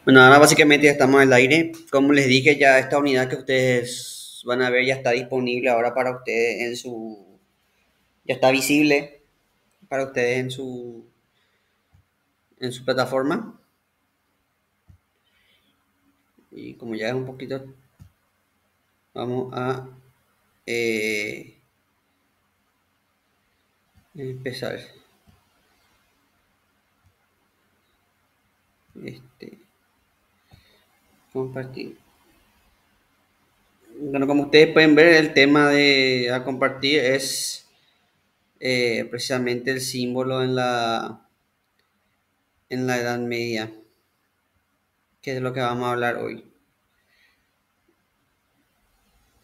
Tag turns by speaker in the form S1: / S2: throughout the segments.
S1: Bueno, ahora básicamente ya estamos al aire. Como les dije, ya esta unidad que ustedes van a ver ya está disponible ahora para ustedes ya está visible para ustedes en su plataforma. Y como ya es un poquito, vamos a empezar. Este, compartir. Bueno, como ustedes pueden ver, el tema de a compartir es precisamente el símbolo en la Edad Media, que es lo que vamos a hablar hoy.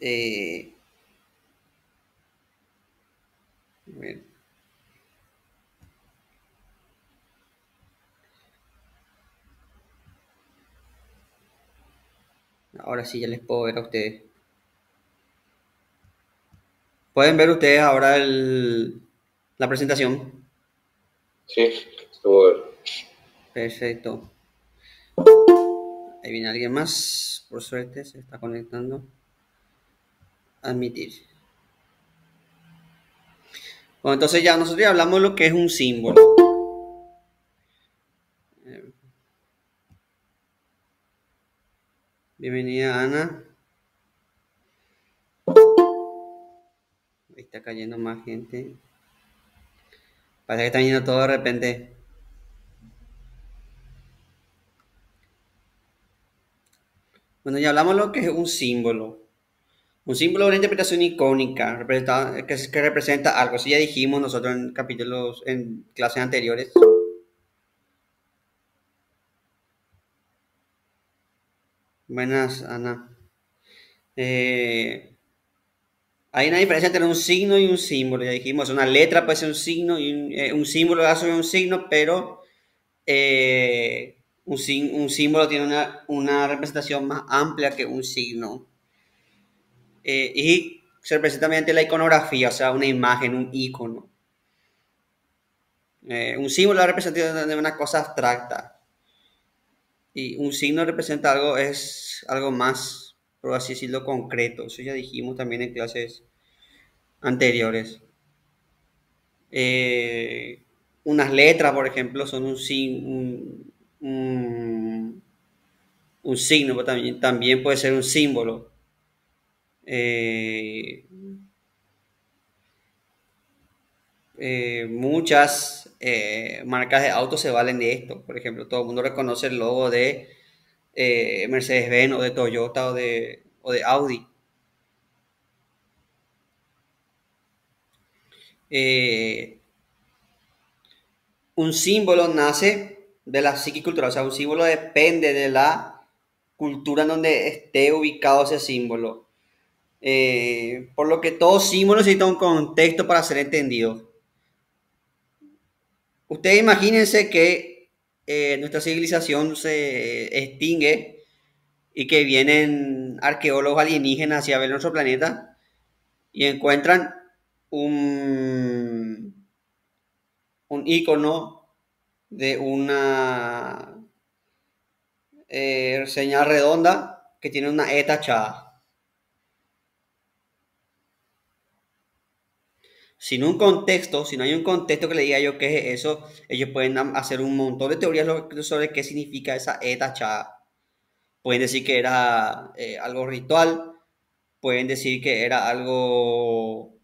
S1: Eh, a ver, ahora sí ya les puedo ver a ustedes. Pueden ver ustedes ahora la presentación.
S2: Sí, estuvo bueno.
S1: Perfecto. Ahí viene alguien más. Por suerte se está conectando. Admitir. Bueno, entonces ya nosotros ya hablamos de lo que es un símbolo. Eh, Bienvenida Ana. Ahí está cayendo más gente. Parece que está yendo todo de repente. Bueno, ya hablamos de lo que es un símbolo. Un símbolo es una interpretación icónica que representa algo. Así ya dijimos nosotros en capítulos, en clases anteriores. Buenas, Ana. Eh, Hay una diferencia entre un signo y un símbolo. Ya dijimos, una letra puede ser un signo y un símbolo es un signo, pero un símbolo tiene una representación más amplia que un signo. Y se representa mediante la iconografía, o sea, una imagen, un icono. Un símbolo es representación de una cosa abstracta y un signo representa algo, es algo más, por así decirlo, concreto. Eso ya dijimos también en clases anteriores. Eh, unas letras, por ejemplo, son un, un signo, pero también puede ser un símbolo. Eh, Muchas marcas de autos se valen de esto. Por ejemplo, todo el mundo reconoce el logo de Mercedes-Benz o de Toyota o de Audi. Eh, un símbolo nace de la psique cultural, o sea, un símbolo depende de la cultura en donde esté ubicado ese símbolo. Por lo que todo símbolo necesita un contexto para ser entendido. Ustedes imagínense que nuestra civilización se extingue y que vienen arqueólogos alienígenas hacia ver nuestro planeta y encuentran un, un icono de una señal redonda que tiene una E tachada. Sin un contexto, si no hay un contexto que le diga yo qué es eso, ellos pueden hacer un montón de teorías sobre qué significa esa E tachada. Pueden decir que era algo ritual, pueden decir que era algo,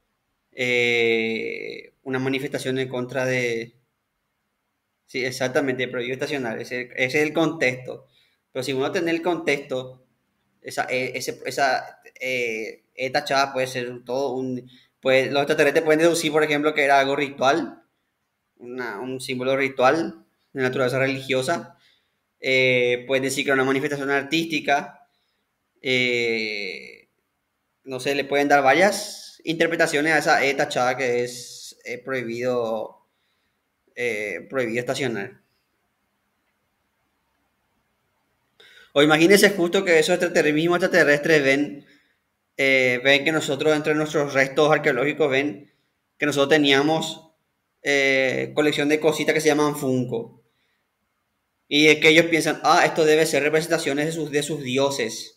S1: una manifestación en contra de, sí, exactamente, prohibido estacionar, ese es el contexto. Pero si uno tiene el contexto, esa E tachada puede ser todo un, pues los extraterrestres pueden deducir, por ejemplo, que era algo ritual, un símbolo ritual de naturaleza religiosa. Pueden decir que era una manifestación artística. eh, no sé, le pueden dar varias interpretaciones a esa E tachada que es prohibido estacionar. O imagínense justo que esos mismos extraterrestres ven que nosotros, entre nuestros restos arqueológicos, ven que nosotros teníamos colección de cositas que se llaman Funko. Y es que ellos piensan, ah, esto debe ser representaciones de sus dioses.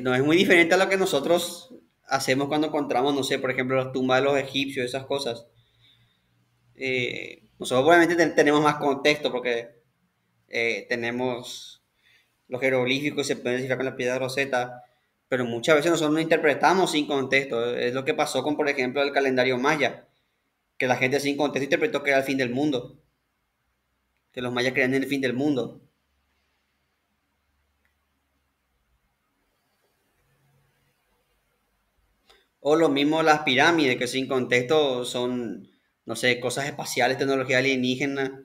S1: No es muy diferente a lo que nosotros hacemos cuando encontramos, no sé, por ejemplo, las tumbas de los egipcios, esas cosas. Nosotros obviamente tenemos más contexto porque tenemos los jeroglíficos y se pueden descifrar con la piedra Rosetta, pero muchas veces nosotros no interpretamos sin contexto. Es lo que pasó con, por ejemplo, el calendario maya, que la gente sin contexto interpretó que era el fin del mundo, que los mayas creían en el fin del mundo. O lo mismo las pirámides, que sin contexto son, no sé, cosas espaciales, tecnología alienígena,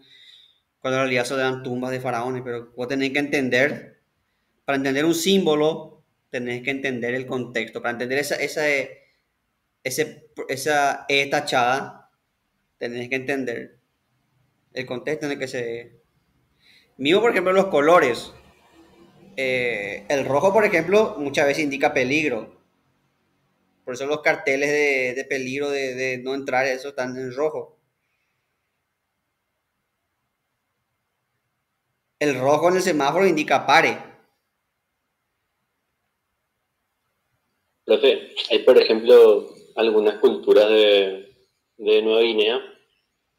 S1: cuando en realidad son eran tumbas de faraones, pero vos tenés que entender, para entender un símbolo, tenés que entender el contexto, para entender esa E tachada, tenés que entender el contexto en el que se... Mismo, por ejemplo, los colores. El rojo, por ejemplo, muchas veces indica peligro. Por eso los carteles de peligro de no entrar, eso están en rojo. El rojo en el semáforo indica pare.
S2: Profe, hay por ejemplo algunas culturas de Nueva Guinea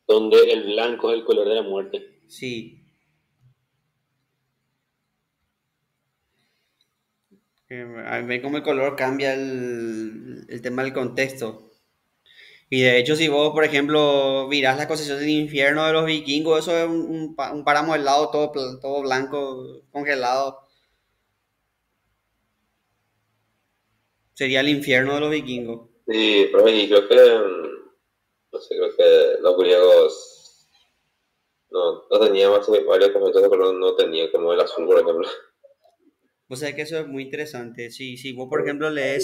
S2: donde el blanco es el color de la muerte.
S1: Sí. Ven cómo el color cambia el tema del contexto. Y de hecho, si vos, por ejemplo, mirás la concesión del infierno de los vikingos, eso es un páramo helado todo, todo blanco, congelado. Sería el infierno de los vikingos.
S2: Sí, profe, y creo que, no sé, creo que los griegos no tenían más varios conceptos, pero no tenían como el azul, por ejemplo.
S1: O sea que eso es muy interesante. Si vos, por ejemplo, le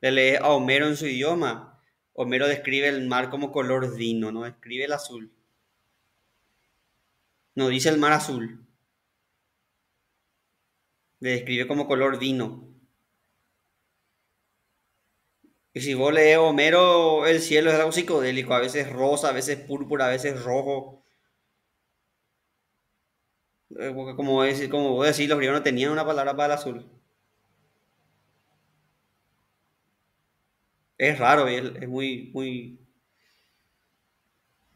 S1: lees a Homero en su idioma, Homero describe el mar como color vino, no describe el azul. No dice el mar azul, le describe como color vino. Y si vos lees Homero, el cielo es algo psicodélico, a veces rosa, a veces púrpura, a veces rojo. Porque como vos decís, los griegos no tenían una palabra para el azul. Es raro, es muy,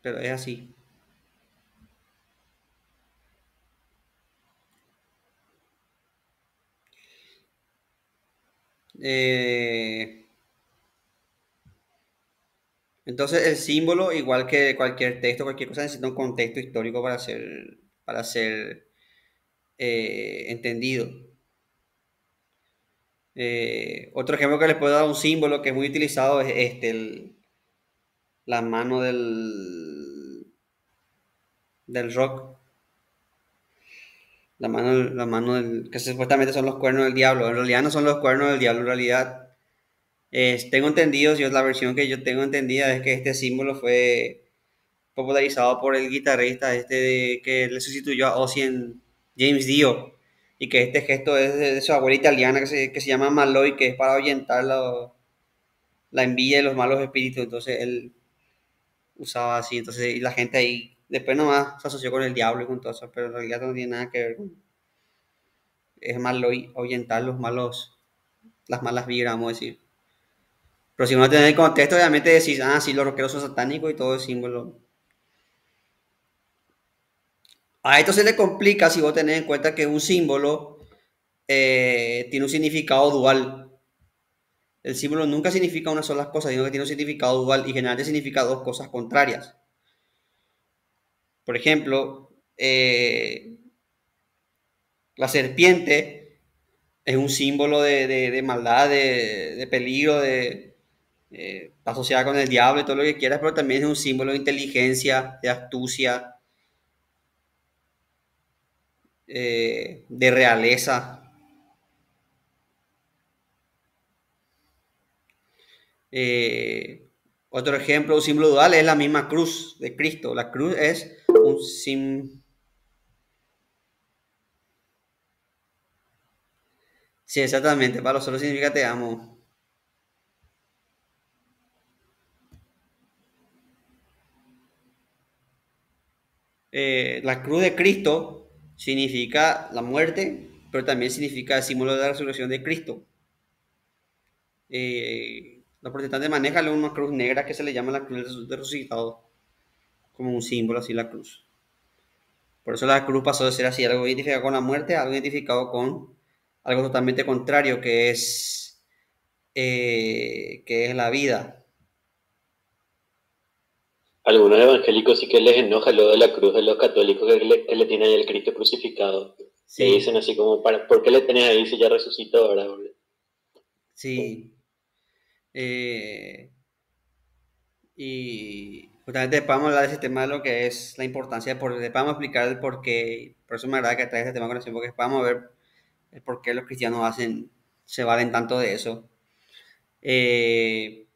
S1: pero es así. Eh, entonces el símbolo, igual que cualquier texto, cualquier cosa, necesita un contexto histórico para ser entendido. Otro ejemplo que les puedo dar un símbolo que es muy utilizado es este, la mano del rock. Que supuestamente son los cuernos del diablo. En realidad no son los cuernos del diablo, en realidad tengo entendido, yo, la versión que yo tengo entendida es que este símbolo fue popularizado por el guitarrista que le sustituyó a Ozzy en James Dio, y que este gesto es de su abuela italiana que se llama Malloy, que es para ahuyentar la envidia de los malos espíritus. Entonces él usaba así, entonces y la gente ahí después nomás se asoció con el diablo y con todo eso, pero en realidad no tiene nada que ver es Malloy ahuyentar las malas vibras, vamos a decir. Pero si uno tiene el contexto, obviamente decís, ah, sí, los rockeros son satánicos y todo es símbolo. A esto se le complica si vos tenés en cuenta que un símbolo tiene un significado dual. El símbolo nunca significa una sola cosa, sino que tiene un significado dual y generalmente significa dos cosas contrarias. Por ejemplo, la serpiente es un símbolo de maldad, de peligro, está asociada con el diablo y todo lo que quieras, pero también es un símbolo de inteligencia, de astucia, de realeza. Eh, Otro ejemplo, un símbolo dual es la misma cruz de Cristo. La cruz es un símbolo. Sí, exactamente, para nosotros significa te amo. La cruz de Cristo significa la muerte, pero también significa el símbolo de la resurrección de Cristo. Los protestantes manejan una cruz negra que se le llama la cruz de resucitado, como un símbolo así la cruz. Por eso la cruz pasó de ser así, algo identificado con la muerte, a algo identificado con algo totalmente contrario, que es la vida.
S3: Algunos evangélicos sí que les enoja lo de la cruz de los católicos que le tienen ahí al Cristo crucificado. Le dicen
S1: Sí,
S3: así como, ¿por qué le tenés ahí si ya resucitó ahora, boludo?
S1: sí. Eh, y justamente podemos hablar de ese tema de lo que es la importancia de podamos explicar el por qué. Por eso me agrada que traigas este tema con conexión, porque podamos ver el por qué los cristianos se valen tanto de eso. Eh,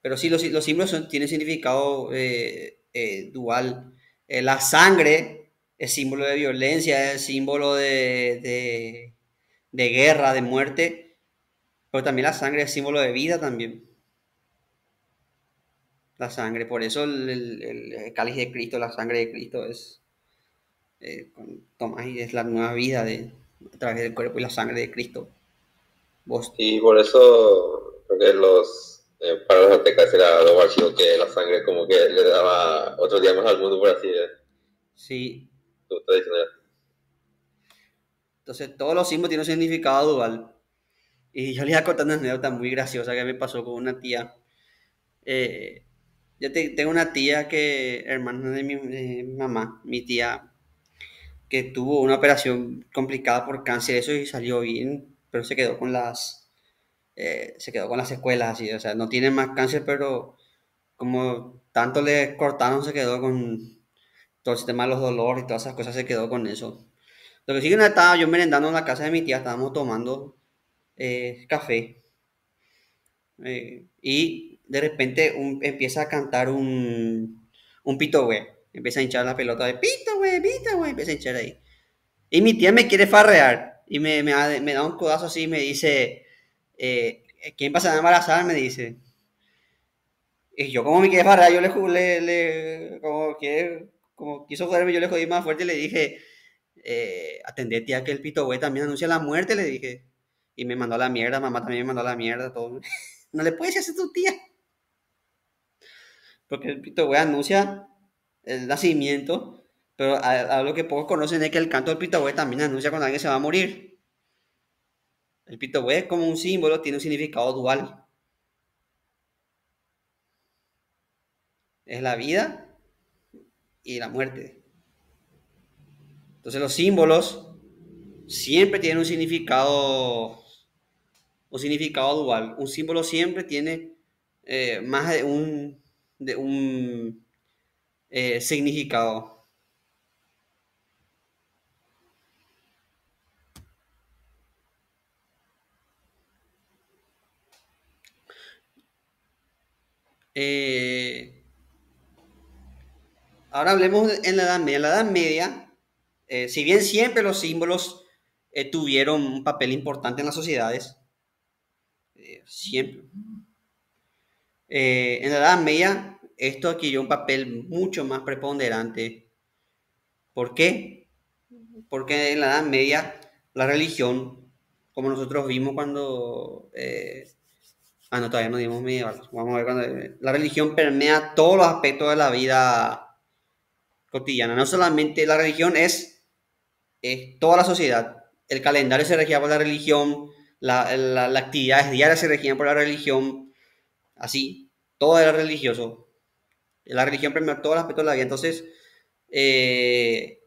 S1: pero sí, los símbolos tienen significado dual. La sangre es símbolo de violencia, es símbolo de guerra, de muerte, pero también la sangre es símbolo de vida también. La sangre, por eso el cáliz de Cristo, la sangre de Cristo es, Tomás, y es la nueva vida a través del cuerpo y la sangre de Cristo. Vos,
S2: Y por eso, porque para los aztecas era lo básico que la sangre como que le daba otro día más al mundo, por así
S1: sí.
S2: tradicional.
S1: Entonces, todos los símbolos tienen un significado dual. Y yo les iba a contar una anécdota muy graciosa que me pasó con una tía. Eh, tengo una tía hermana de mi mamá, mi tía, que tuvo una operación complicada por cáncer, eso y salió bien, pero se quedó con las secuelas así, o sea, no tiene más cáncer, pero como tanto le cortaron, se quedó con todo el sistema de los dolores y todas esas cosas, se quedó con eso. Lo que sí que no estaba yo merendando en la casa de mi tía, estábamos tomando café, y de repente empieza a cantar un pito, güey. Empieza a hinchar la pelota de pito, güey, empieza a hinchar ahí. Y mi tía me quiere farrear y me da un codazo así y me dice, ¿quién pasa a embarazar? Me dice. Y yo como me quiere farrear, yo como quiso joderme, yo le jodí más fuerte y le dije, atendé tía que el pito güey también anuncia la muerte, le dije. Y me mandó a la mierda, mamá también me mandó a la mierda, todo. No le puedes decir a tu tía. Porque el pito güey anuncia el nacimiento, pero a lo que pocos conocen es que el canto del pito güey también anuncia cuando alguien se va a morir. El pito güey, como un símbolo, tiene un significado dual. Es la vida y la muerte. Entonces los símbolos siempre tienen un significado dual. Un símbolo siempre tiene más de un significado. Eh, Ahora hablemos en la Edad Media. En la Edad Media, si bien siempre los símbolos tuvieron un papel importante en las sociedades, siempre. En la Edad Media, esto adquirió un papel mucho más preponderante. ¿Por qué? Porque en la Edad Media la religión, como nosotros vimos cuando... no, todavía no dimos medieval. Vamos a ver cuando... la religión permea todos los aspectos de la vida cotidiana. No solamente la religión es toda la sociedad. El calendario se regía por la religión, las actividades diarias se regían por la religión, así, todo era religioso. La religión permeó todos los aspectos de la vida. Entonces,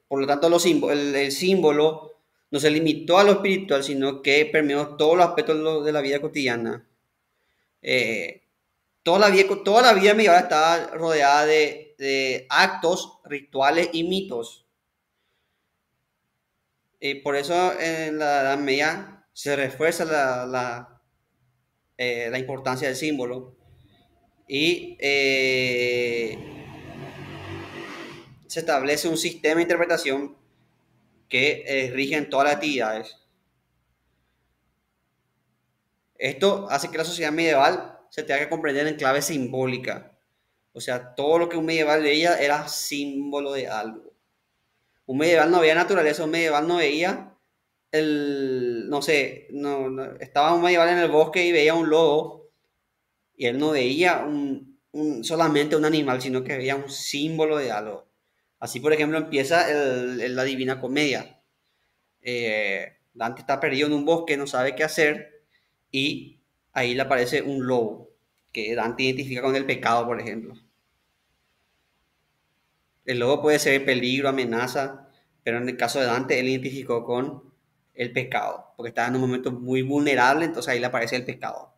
S1: por lo tanto, el símbolo no se limitó a lo espiritual, sino que permeó todos los aspectos de la vida cotidiana. Eh, toda la vida medieval estaba rodeada de actos, rituales y mitos. Por eso en la Edad Media se refuerza la importancia del símbolo y se establece un sistema de interpretación que rige en todas las actividades. Esto hace que la sociedad medieval se tenga que comprender en clave simbólica. O sea, todo lo que un medieval veía era símbolo de algo. Un medieval no veía naturaleza, un medieval no veía no sé, estaba un medieval en el bosque y veía un lobo y él no veía solamente un animal, sino que veía un símbolo de algo. Así, por ejemplo, empieza la Divina Comedia. Dante está perdido en un bosque, no sabe qué hacer y ahí le aparece un lobo que Dante identifica con el pecado, por ejemplo. El lobo puede ser peligro, amenaza, pero en el caso de Dante él identificó con el pecado, porque estaba en un momento muy vulnerable, entonces ahí le aparece el pecado.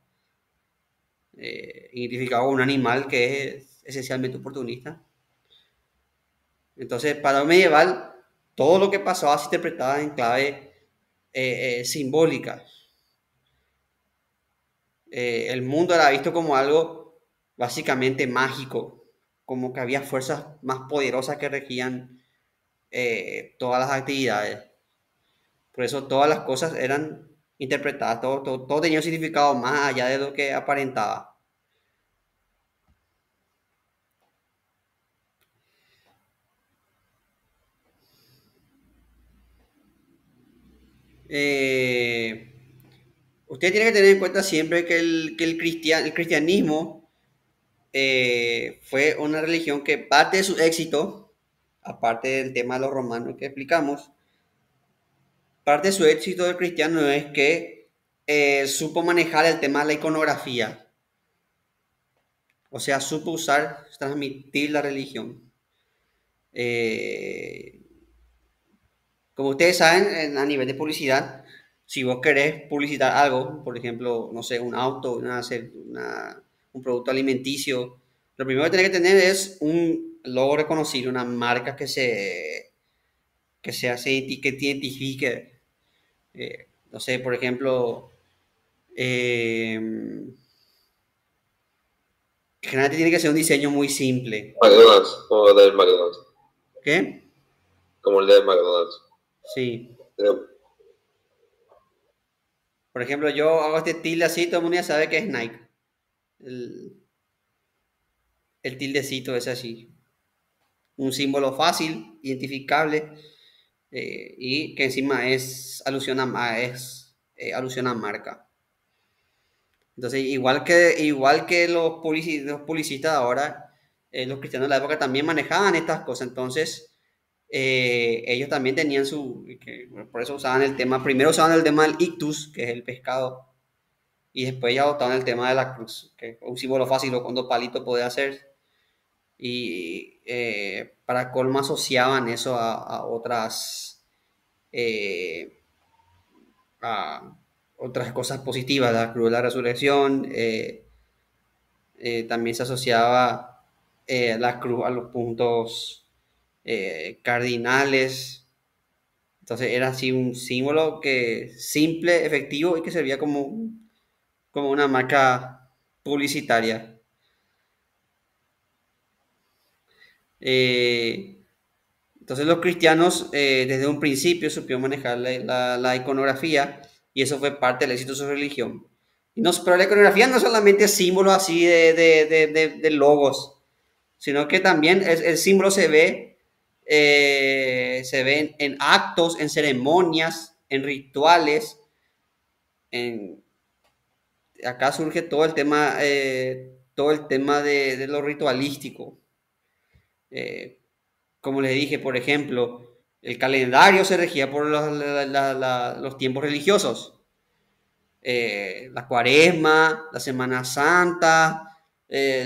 S1: Identificado con un animal que es esencialmente oportunista. Entonces, para un medieval, todo lo que pasaba se interpretaba en clave simbólica. El mundo era visto como algo básicamente mágico, como que había fuerzas más poderosas que regían todas las actividades. Por eso todas las cosas eran interpretadas, todo tenía un significado más allá de lo que aparentaba. Eh, Usted tiene que tener en cuenta siempre que el cristianismo fue una religión que parte de su éxito, aparte del tema de los romanos que explicamos, parte de su éxito del cristiano es que supo manejar el tema de la iconografía, o sea, supo usar, transmitir la religión. Eh, Como ustedes saben, a nivel de publicidad, si vos querés publicitar algo, por ejemplo, no sé, un auto, un producto alimenticio, lo primero que tenés que tener es un logo reconocido, una marca que te identifique. No sé, por ejemplo, eh, generalmente tiene que ser un diseño muy simple.
S2: McDonald's, como el del McDonald's.
S1: ¿Qué?
S2: Como el del McDonald's.
S1: Sí.
S2: Pero,
S1: Por ejemplo, yo hago este tilde así, todo el mundo ya sabe que es Nike. El, el tildecito es así. Un símbolo fácil, identificable y que encima es alusión a marca. Entonces, igual que los publicistas ahora, los cristianos de la época también manejaban estas cosas. Entonces, ellos también tenían por eso usaban el tema, primero usaban el tema del ictus, que es el pescado, y después ya adoptaban el tema de la cruz, que es un símbolo fácil o con dos palitos podía hacer. Y para colmo asociaban eso eh, a otras cosas positivas, la cruz de la resurrección, también se asociaba la cruz a los puntos cardinales. Entonces era así un símbolo que simple, efectivo y que servía como una marca publicitaria. Eh, entonces los cristianos desde un principio supieron manejar la iconografía y eso fue parte del éxito de su religión. Pero la iconografía no solamente es símbolos así de logos, sino que también el símbolo se ve en actos, en ceremonias, en rituales. En, Acá surge todo el tema de lo ritualístico. Eh, Como les dije, por ejemplo, el calendario se regía por los tiempos religiosos. La Cuaresma, la Semana Santa,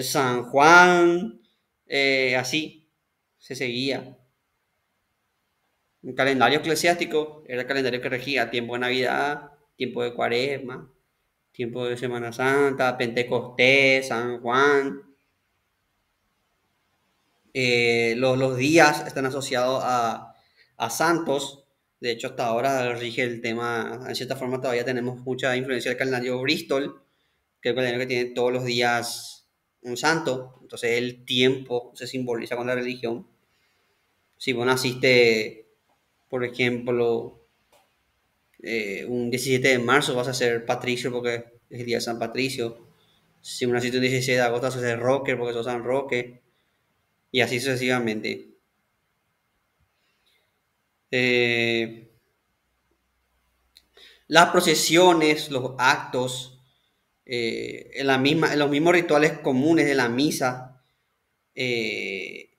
S1: San Juan, así se seguía. Un calendario eclesiástico era el calendario que regía tiempo de Navidad, tiempo de Cuaresma, tiempo de Semana Santa, Pentecostés, San Juan. Los días están asociados a santos. De hecho, hasta ahora rige el tema, en cierta forma todavía tenemos mucha influencia del calendario Bristol, que es el calendario que tiene todos los días un santo. Entonces el tiempo se simboliza con la religión. Si vos naciste, por ejemplo, un 17 de marzo, vas a ser patricio porque es el día de San Patricio. Si vos naciste un 16 de agosto, vas a ser Roque porque sos San Roque. y así sucesivamente. Eh, las procesiones, los actos, en los mismos rituales comunes de eh,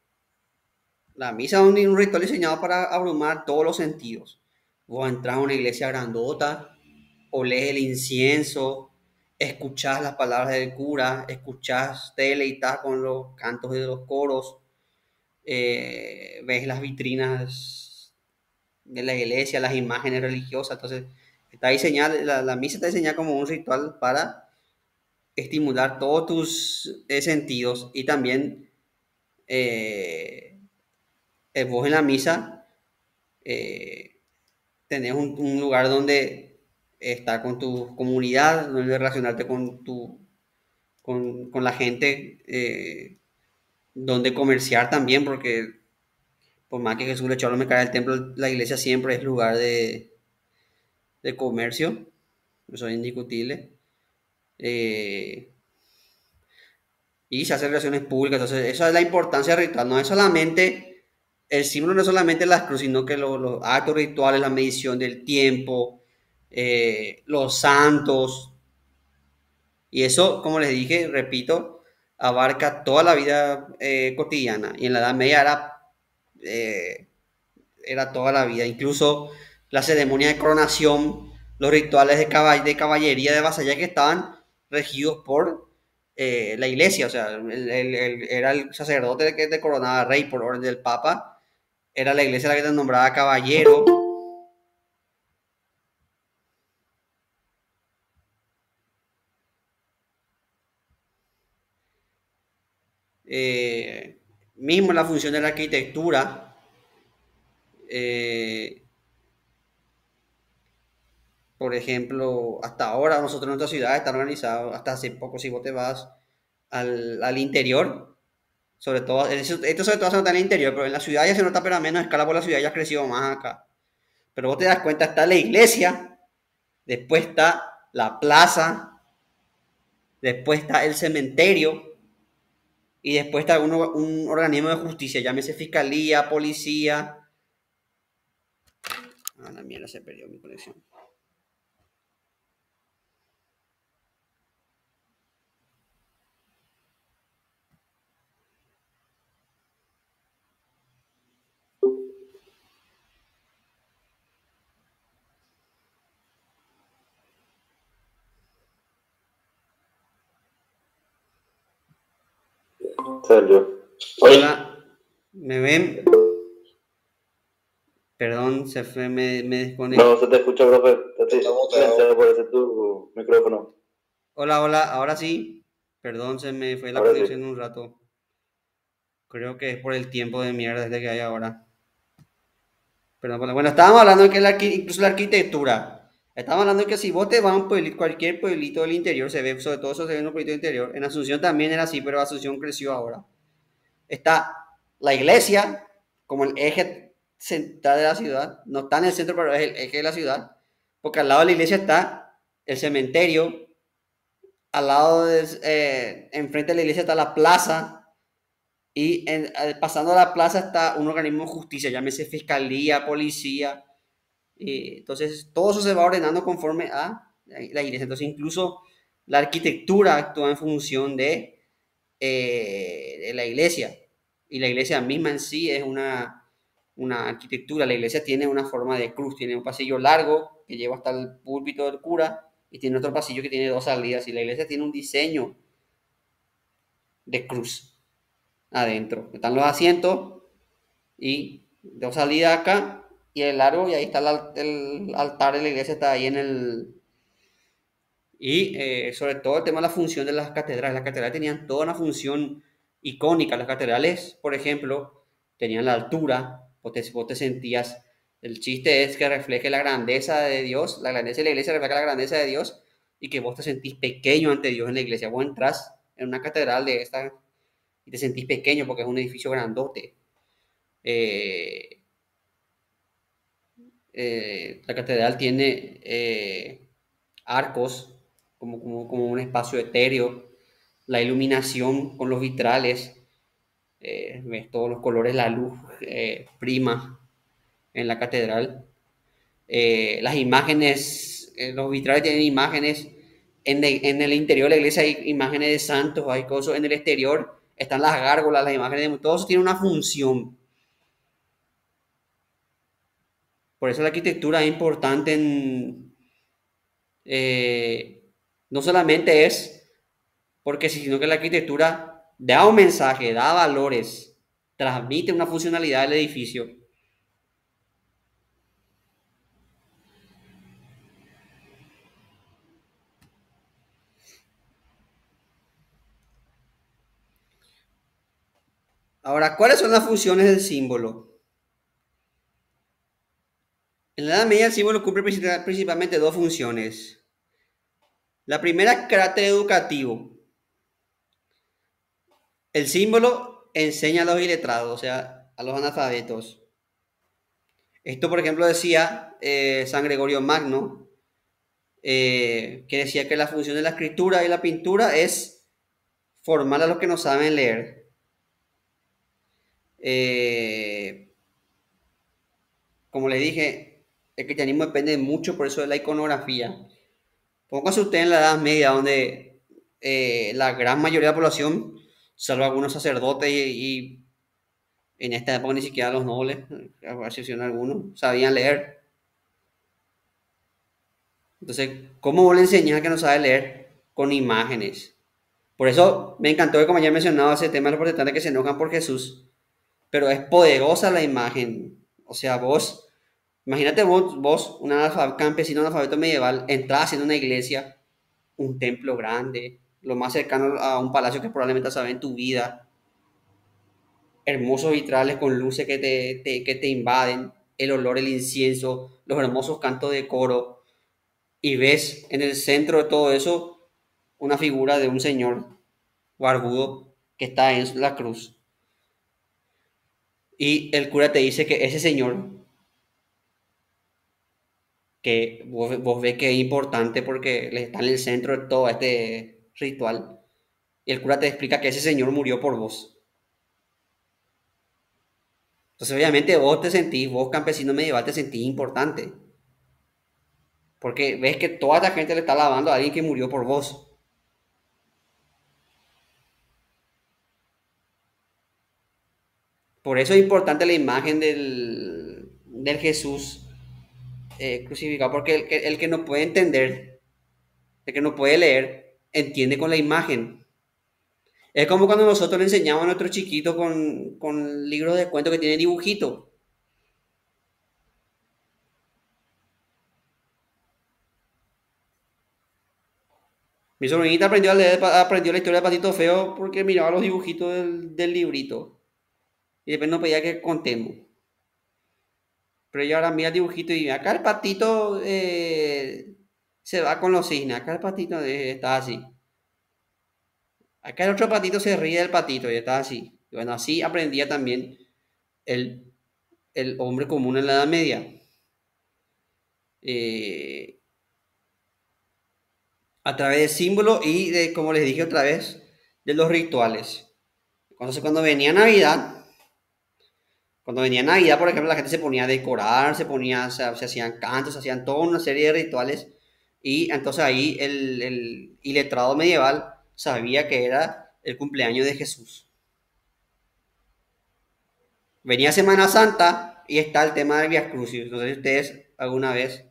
S1: la misa es un ritual diseñado para abrumar todos los sentidos. Vos entras a una iglesia grandota, olés el incienso, escuchás las palabras del cura, escuchás, te deleitas con los cantos de los coros, ves las vitrinas de la iglesia, las imágenes religiosas. Entonces, está diseñada, la misa está diseñada como un ritual para estimular todos tus sentidos y también eh, vos en la misa eh, tenés un lugar donde estar con tu comunidad, donde relacionarte con la gente, donde comerciar también, porque por más que Jesús le echó a los mercaderes del templo, la iglesia siempre es lugar de comercio, eso es indiscutible. Eh, y se hace relaciones públicas, entonces esa es la importancia ritual, no es solamente, el símbolo no es solamente las cruces, sino que los actos rituales, la medición del tiempo, los santos, y eso, como les dije, repito, abarca toda la vida cotidiana, y en la Edad Media eh, era toda la vida, incluso la ceremonia de coronación, los rituales de caballería, de vasalla que estaban regidos por la iglesia, o sea, era el sacerdote que te coronaba rey por orden del papa, era la iglesia la que te nombraba caballero. Mismo la función de la arquitectura, eh, por ejemplo, hasta ahora nosotros en nuestra ciudad está organizado, hasta hace poco si vos te vas al interior, sobre todo, esto sobre todo se nota en el interior, pero en la ciudad ya se nota pero a menos escala, por la ciudad ya ha crecido más acá. Pero vos te das cuenta, está la iglesia, después está la plaza, después está el cementerio y después está un organismo de justicia, llámese fiscalía, policía. Ah, la mierda, se perdió mi conexión.
S3: Salió.
S1: Hola, ¿me ven? Perdón, se fue, me desconecté.
S3: No, se te escucha, profe. Te silenciado por ese tu micrófono.
S1: Hola, hola, ahora sí. Perdón, se me fue la
S3: Ahora
S1: conexión
S3: sí.
S1: un rato. Creo que es por el tiempo de mierda desde que hay ahora. Pero bueno, estábamos hablando de que incluso la arquitectura. Estábamos hablando de que si vos te vas a un pueblito, cualquier pueblito del interior, se ve, sobre todo eso se ve en un pueblito del interior. En Asunción también era así, pero Asunción creció ahora. Está la iglesia como el eje central de la ciudad. No está en el centro, pero es el eje de la ciudad. Porque al lado de la iglesia está el cementerio. Al lado enfrente de la iglesia está la plaza. Y pasando a la plaza está un organismo de justicia, llámese fiscalía, policía. Entonces, todo eso se va ordenando conforme a la iglesia. Entonces, incluso la arquitectura actúa en función de la iglesia. Y la iglesia misma en sí es una arquitectura. La iglesia tiene una forma de cruz, tiene un pasillo largo que lleva hasta el púlpito del cura y tiene otro pasillo que tiene dos salidas. Y la iglesia tiene un diseño de cruz adentro. Están los asientos y dos salidas acá y el largo y ahí está el altar de la iglesia, está ahí en el... Y sobre todo el tema de la función de las catedrales. Las catedrales tenían toda una función icónica. Las catedrales, por ejemplo, tenían la altura, vos te sentías... El chiste es que refleje la grandeza de Dios, la grandeza de la iglesia refleja la grandeza de Dios y que vos te sentís pequeño ante Dios en la iglesia. Vos entras en una catedral de esta y te sentís pequeño porque es un edificio grandote. Eh, la catedral tiene arcos como un espacio etéreo, la iluminación con los vitrales. ves todos los colores, la luz prima en la catedral. Las imágenes, los vitrales tienen imágenes. En el interior de la iglesia hay imágenes de santos, hay cosas. En el exterior están las gárgolas, las imágenes de todo eso tiene una función. Por eso la arquitectura es importante no solamente es porque sino que la arquitectura da un mensaje, da valores, transmite una funcionalidad del edificio. Ahora, ¿cuáles son las funciones del símbolo? En la Edad Media el símbolo cumple principalmente dos funciones. La primera, carácter educativo. El símbolo enseña a los iletrados, o sea, a los analfabetos. Esto, por ejemplo, decía San Gregorio Magno, que decía que la función de la escritura y la pintura es formar a los que no saben leer. Como les dije, el cristianismo depende mucho por eso de la iconografía. Póngase usted en la Edad Media, donde la gran mayoría de la población, salvo algunos sacerdotes y en esta época ni siquiera los nobles, a excepción de algunos, sabían leer. Entonces, ¿cómo vos le enseñas a que no sabe leer? Con imágenes. Por eso me encantó que, como ya he mencionado, ese tema de los protestantes que se enojan por Jesús, pero es poderosa la imagen. O sea, vos, imagínate vos un campesino analfabeto medieval, entras en una iglesia, un templo grande, lo más cercano a un palacio que probablemente has sabido en tu vida, hermosos vitrales con luces que te invaden, el olor, el incienso, los hermosos cantos de coro, y ves en el centro de todo eso una figura de un señor barbudo que está en la cruz. Y el cura te dice que ese señor, que vos ves que es importante porque le está en el centro de todo este ritual, y el cura te explica que ese señor murió por vos. Entonces, obviamente, vos campesino medieval, te sentís importante. Porque ves que toda esta gente le está alabando a alguien que murió por vos. Por eso es importante la imagen del Jesús crucificado, porque el que no puede entender, el que no puede leer, entiende con la imagen. Es como cuando nosotros le enseñamos a nuestros chiquitos con libros de cuentos que tienen dibujitos. Mi sobrinita aprendió a leer, aprendió la historia de Patito Feo porque miraba los dibujitos del librito. Y después nos pedía que contemos. Pero ella ahora mira el dibujito y acá el patito se va con los cisnes. Acá el patito está así. Acá el otro patito se ríe del patito y está así. Y bueno, así aprendía también el, el hombre común en la Edad Media. Eh, a través de símbolos y de, como les dije otra vez, de los rituales. Entonces, cuando venía Navidad, por ejemplo, la gente se ponía a decorar, se hacían cantos, se hacían toda una serie de rituales. Y entonces ahí el iletrado medieval sabía que era el cumpleaños de Jesús. Venía Semana Santa y está el tema del Vía Crucis. Entonces ustedes alguna vez,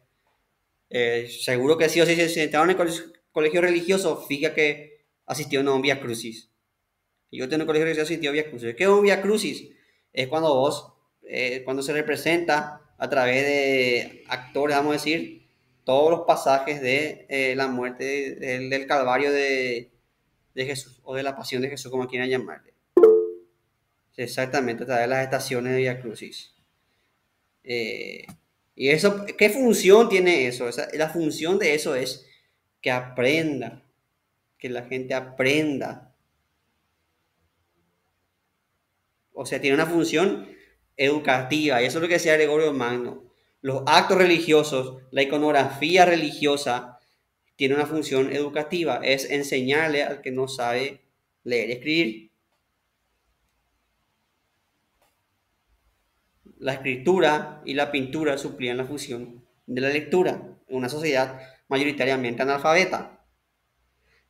S1: seguro que sí o sí, si entraron en el colegio religioso, fija que asistió a un Vía Crucis. Yo tengo un colegio religioso asistió a Vía Crucis. ¿Qué es un Vía Crucis? Es cuando cuando se representa a través de actores, vamos a decir, todos los pasajes de la muerte del Calvario de Jesús, o de la pasión de Jesús, como quieran llamarle. Exactamente, a través de las estaciones de Vía Crucis. Y eso, ¿qué función tiene eso? La función de eso es que aprenda, que la gente aprenda. O sea, tiene una función educativa, y eso es lo que decía Gregorio Magno. Los actos religiosos, la iconografía religiosa, tiene una función educativa, es enseñarle al que no sabe leer y escribir. la escritura y la pintura suplían la función de la lectura en una sociedad mayoritariamente analfabeta.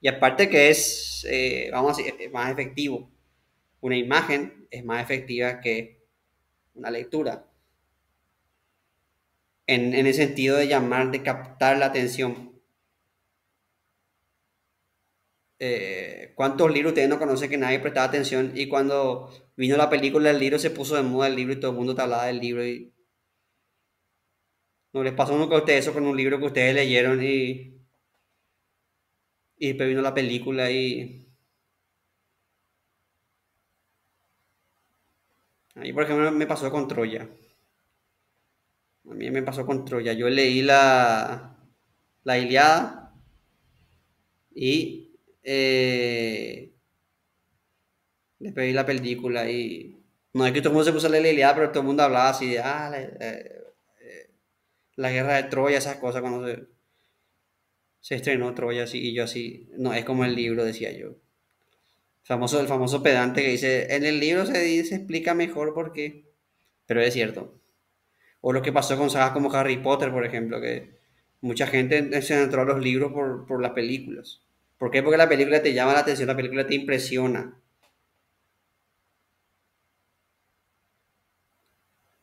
S1: Y aparte que es, vamos a decir, es más efectivo. Una imagen es más efectiva que una lectura. En el sentido de llamar, de captar la atención. ¿Cuántos libros ustedes no conocen que nadie prestaba atención? Y cuando vino la película del libro se puso de moda el libro y todo el mundo te hablaba del libro. Y no les pasó nunca a ustedes eso con un libro que ustedes leyeron y después vino la película y... A mí, por ejemplo, me pasó con Troya. A mí me pasó con Troya. Yo leí la Ilíada y después vi la película y... No es que todo el mundo se puso a leer la Ilíada, pero todo el mundo hablaba así de... la guerra de Troya, esas cosas cuando se estrenó Troya así y yo así... No, es como el libro, decía yo. El famoso pedante que dice... En el libro se explica mejor por qué. Pero es cierto. O lo que pasó con sagas como Harry Potter, por ejemplo, que mucha gente se entró a los libros por las películas. ¿Por qué? Porque la película te llama la atención, la película te impresiona.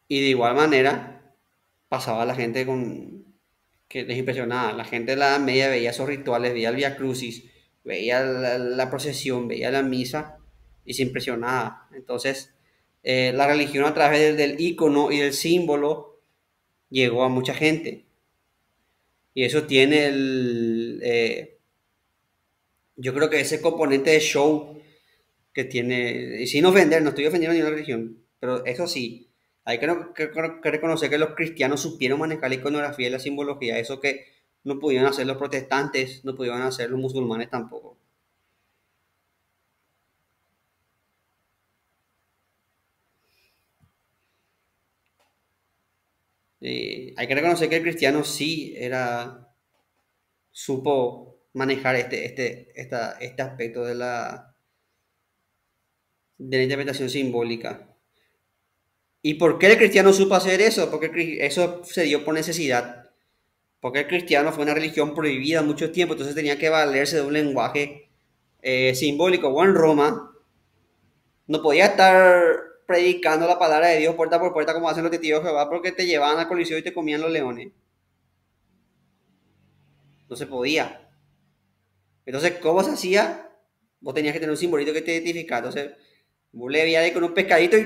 S1: Y de igual manera pasaba a la gente con que les impresionaba. La gente de la Edad Media veía esos rituales, veía el Via Crucis, veía la procesión, veía la misa y se impresionaba. Entonces, la religión a través del icono y del símbolo llegó a mucha gente. Y eso tiene yo creo que ese componente de show que tiene, y sin ofender, no estoy ofendiendo a ninguna religión, pero eso sí, hay que reconocer que los cristianos supieron manejar la iconografía y la simbología, eso que no pudieron hacer los protestantes, no pudieron hacer los musulmanes tampoco. Hay que reconocer que el cristiano sí supo manejar este aspecto de la interpretación simbólica. ¿Y por qué el cristiano supo hacer eso? Porque eso se dio por necesidad. Porque el cristiano fue una religión prohibida mucho tiempo, entonces tenía que valerse de un lenguaje simbólico. O en Roma, no podía estar predicando la palabra de Dios puerta por puerta como hacen los testigos de Jehová porque te llevaban al coliseo y te comían los leones. No se podía. Entonces, ¿cómo se hacía? Vos tenías que tener un simbolito que te identificara. Entonces, vos le veías ahí con un pescadito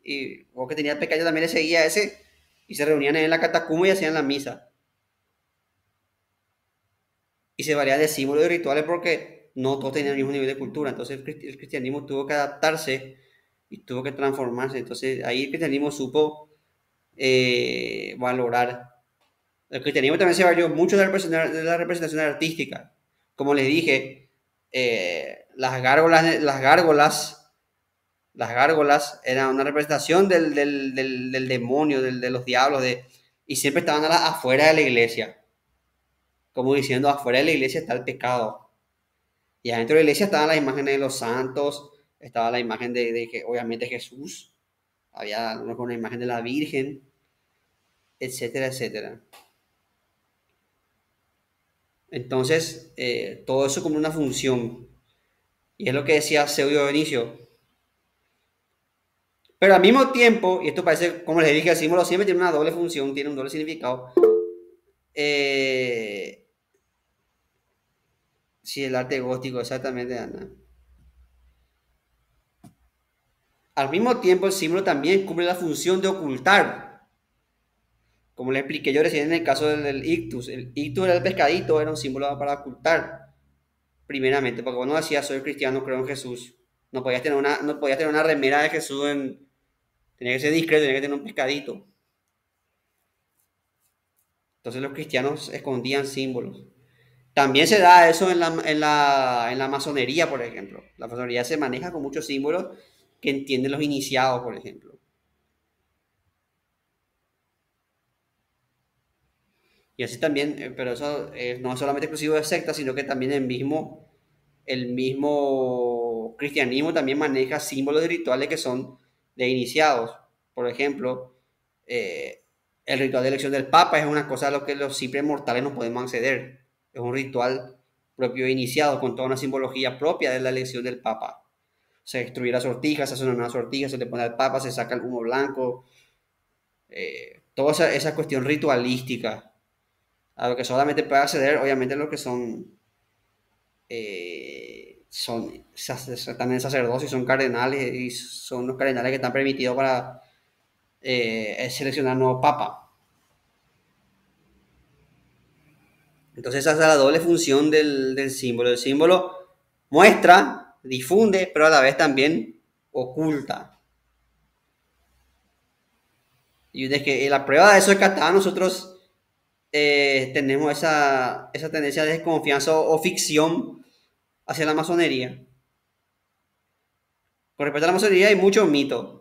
S1: y vos que tenías el pescadito también le seguía ese y se reunían en la catacumba y hacían la misa. Y se valían de símbolos y rituales porque no todos tenían el mismo nivel de cultura. Entonces, el cristianismo tuvo que adaptarse y tuvo que transformarse. Entonces, ahí el cristianismo supo valorar. El cristianismo también se valió mucho de la representación artística. Como les dije, las gárgolas eran una representación del demonio, de los diablos, y siempre estaban afuera de la iglesia. Como diciendo, afuera de la iglesia está el pecado. Y adentro de la iglesia estaban las imágenes de los santos, estaba la imagen obviamente, Jesús, había una imagen de la Virgen, etcétera, etcétera. Entonces, todo eso como una función. Y es lo que decía Seudio de inicio. Pero al mismo tiempo, y esto parece, como les dije, el símbolo siempre tiene una doble función, tiene un doble significado. Sí, el arte gótico, exactamente, Ana. Al mismo tiempo, el símbolo también cumple la función de ocultar. Como les expliqué yo recién en el caso del ictus. El ictus era el pescadito, era un símbolo para ocultar. Primeramente, porque uno decía, soy cristiano, creo en Jesús. No podías tener una remera de Jesús tenía que ser discreto, tenía que tener un pescadito. Entonces los cristianos escondían símbolos. También se da eso en la masonería, por ejemplo. La masonería se maneja con muchos símbolos que entienden los iniciados, por ejemplo. Y así también, pero eso no es solamente exclusivo de sectas, sino que también el mismo cristianismo también maneja símbolos y rituales que son de iniciados. Por ejemplo, eh, el ritual de elección del Papa es una cosa a lo que los simples mortales no podemos acceder. Es un ritual propio e iniciado con toda una simbología propia de la elección del Papa. Se destruye la sortija, se hace una nueva sortija, se le pone al Papa, se saca el humo blanco, toda esa cuestión ritualística, a lo que solamente puede acceder, obviamente, los que son también sacerdotes y son cardenales, y son los cardenales que están permitidos para seleccionar nuevo papa. Entonces esa es la doble función del símbolo. El símbolo muestra, difunde, pero a la vez también oculta. Y de que la prueba de eso es que hasta nosotros tenemos esa tendencia de desconfianza o ficción hacia la masonería. Con respecto a la masonería hay muchos mitos.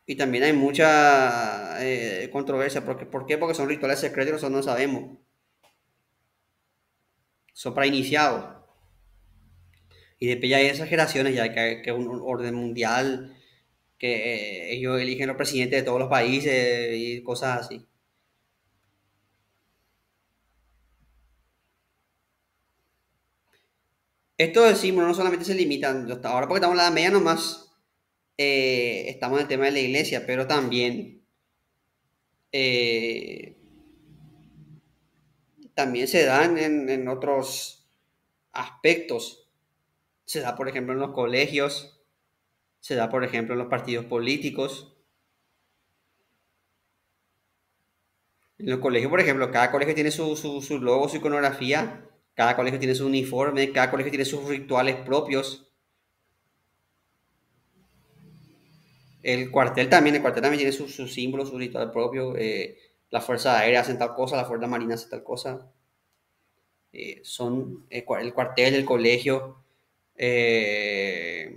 S1: Y también hay mucha controversia. ¿Por qué? Porque son rituales secretos y nosotros no sabemos. Son para iniciados. Y después ya hay exageraciones, ya que un orden mundial, que ellos eligen los presidentes de todos los países y cosas así. Esto del símbolo no solamente se limita, ahora porque estamos en la Edad Media nomás, estamos en el tema de la iglesia, pero eh, también se dan en otros aspectos. Se da, por ejemplo, en los colegios, se da, por ejemplo, en los partidos políticos. En los colegios, por ejemplo, cada colegio tiene su logo, su iconografía, cada colegio tiene su uniforme, cada colegio tiene sus rituales propios. El cuartel también tiene su símbolo, su ritual propio. La Fuerza Aérea hacen tal cosa, la Fuerza Marina hace tal cosa. Son el cuartel, el colegio, eh,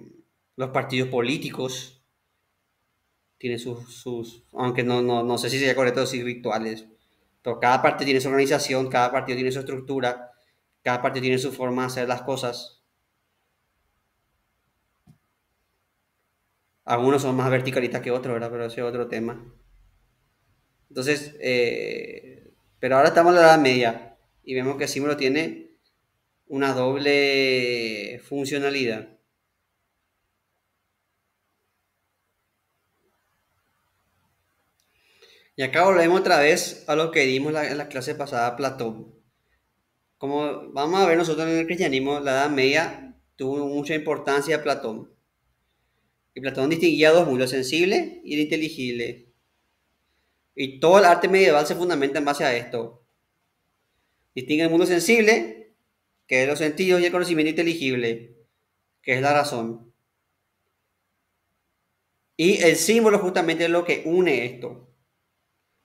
S1: los partidos políticos tienen aunque no sé si sería correcto decir rituales, pero cada partido tiene su organización, cada partido tiene su estructura, cada partido tiene su forma de hacer las cosas. Algunos son más verticalistas que otros, ¿verdad? Pero ese es otro tema. Entonces, pero ahora estamos en la Edad Media y vemos que el símbolo tiene una doble funcionalidad. Y acá volvemos otra vez a lo que dimos en la clase pasada, Platón. Como vamos a ver nosotros en el cristianismo, la Edad Media tuvo mucha importancia Platón. Y Platón distinguía dos mundos, el sensible y el inteligible. Y todo el arte medieval se fundamenta en base a esto. Distingue el mundo sensible, que es los sentidos, y el conocimiento inteligible, que es la razón. Y el símbolo justamente es lo que une esto.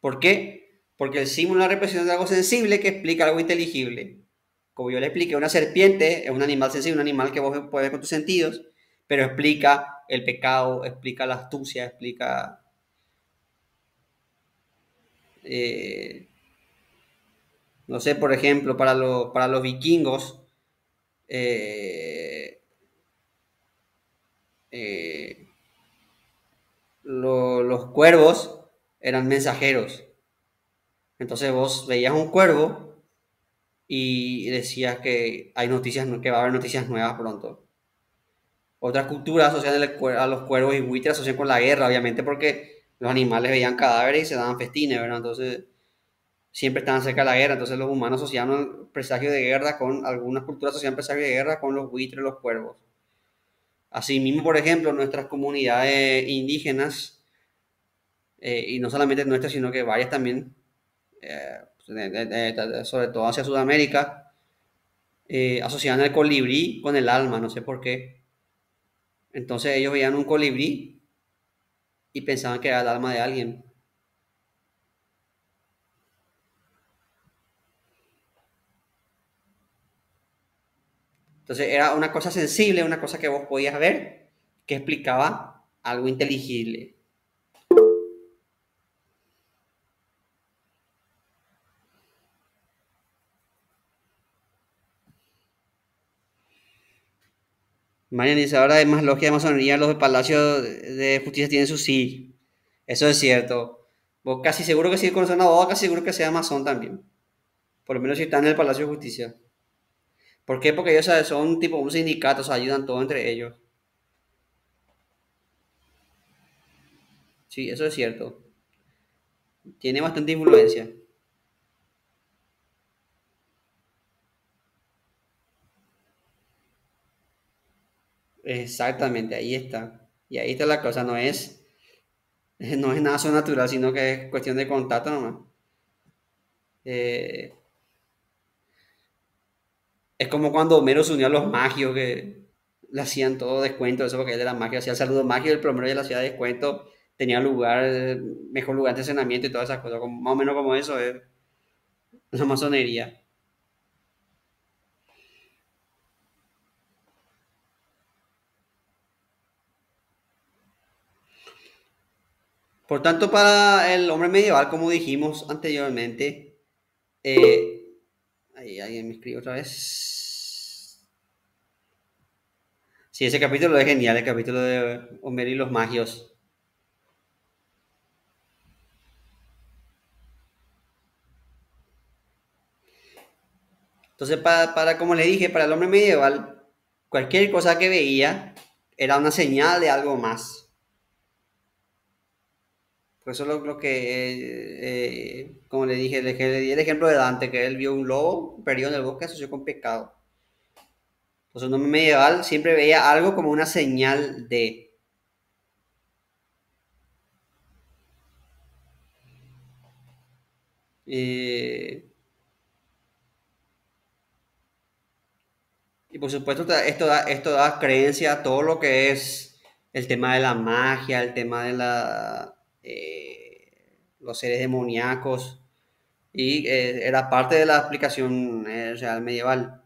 S1: ¿Por qué? Porque el símbolo es una representación de algo sensible que explica algo inteligible. Como yo le expliqué, una serpiente es un animal sensible, un animal que vos puedes ver con tus sentidos, pero explica el pecado, explica la astucia, explica eh, no sé, por ejemplo, para los vikingos, eh, eh, los cuervos eran mensajeros. Entonces vos veías un cuervo y decías que hay noticias, que va a haber noticias nuevas pronto. Otras culturas asocian a los cuervos y buitres asocian con la guerra, obviamente, porque los animales veían cadáveres y se daban festines, ¿verdad? Entonces siempre estaban cerca de la guerra. Entonces los humanos asociaban el presagio de guerra con algunas culturas asocian presagio de guerra con los buitres, los cuervos. Asimismo, por ejemplo, nuestras comunidades indígenas, y no solamente nuestras, sino que varias también, sobre todo hacia Sudamérica, asociaban el colibrí con el alma, no sé por qué. Entonces ellos veían un colibrí y pensaban que era el alma de alguien. Entonces era una cosa sensible, una cosa que vos podías ver, que explicaba algo inteligible. Marian dice, ahora hay más logia de masonería, los palacios de justicia tienen su sí. Eso es cierto. Vos casi seguro que si conoces a un abogado, casi seguro que sea masón también. Por lo menos si están en el Palacio de Justicia. ¿Por qué? Porque ellos ¿sabes? Son tipo un sindicato, se ayudan todos entre ellos. Sí, eso es cierto. Tiene bastante influencia. Exactamente, ahí está. Y ahí está la cosa, no es nada sobrenatural, sino que es cuestión de contacto nomás. Eh, es como cuando Homero se unió a los magios que le hacían todo descuento, eso porque él era magio, hacía el saludo magio y el plomero ya le hacía descuento, tenía lugar, mejor lugar de estacionamiento y todas esas cosas, más o menos como eso es la masonería. Por tanto, para el hombre medieval, como dijimos anteriormente, ahí alguien me escribe otra vez. Sí, ese capítulo es genial, el capítulo de Homero y los magios. Entonces, como les dije, para el hombre medieval, cualquier cosa que veía era una señal de algo más. Por eso lo que, como le dije, le di el ejemplo de Dante, que él vio un lobo perdido en el bosque asoció con pecado. Entonces, un hombre medieval siempre veía algo como una señal de... eh, y por supuesto, esto da creencia a todo lo que es el tema de la magia, el tema de los seres demoníacos, y era parte de la explicación real medieval.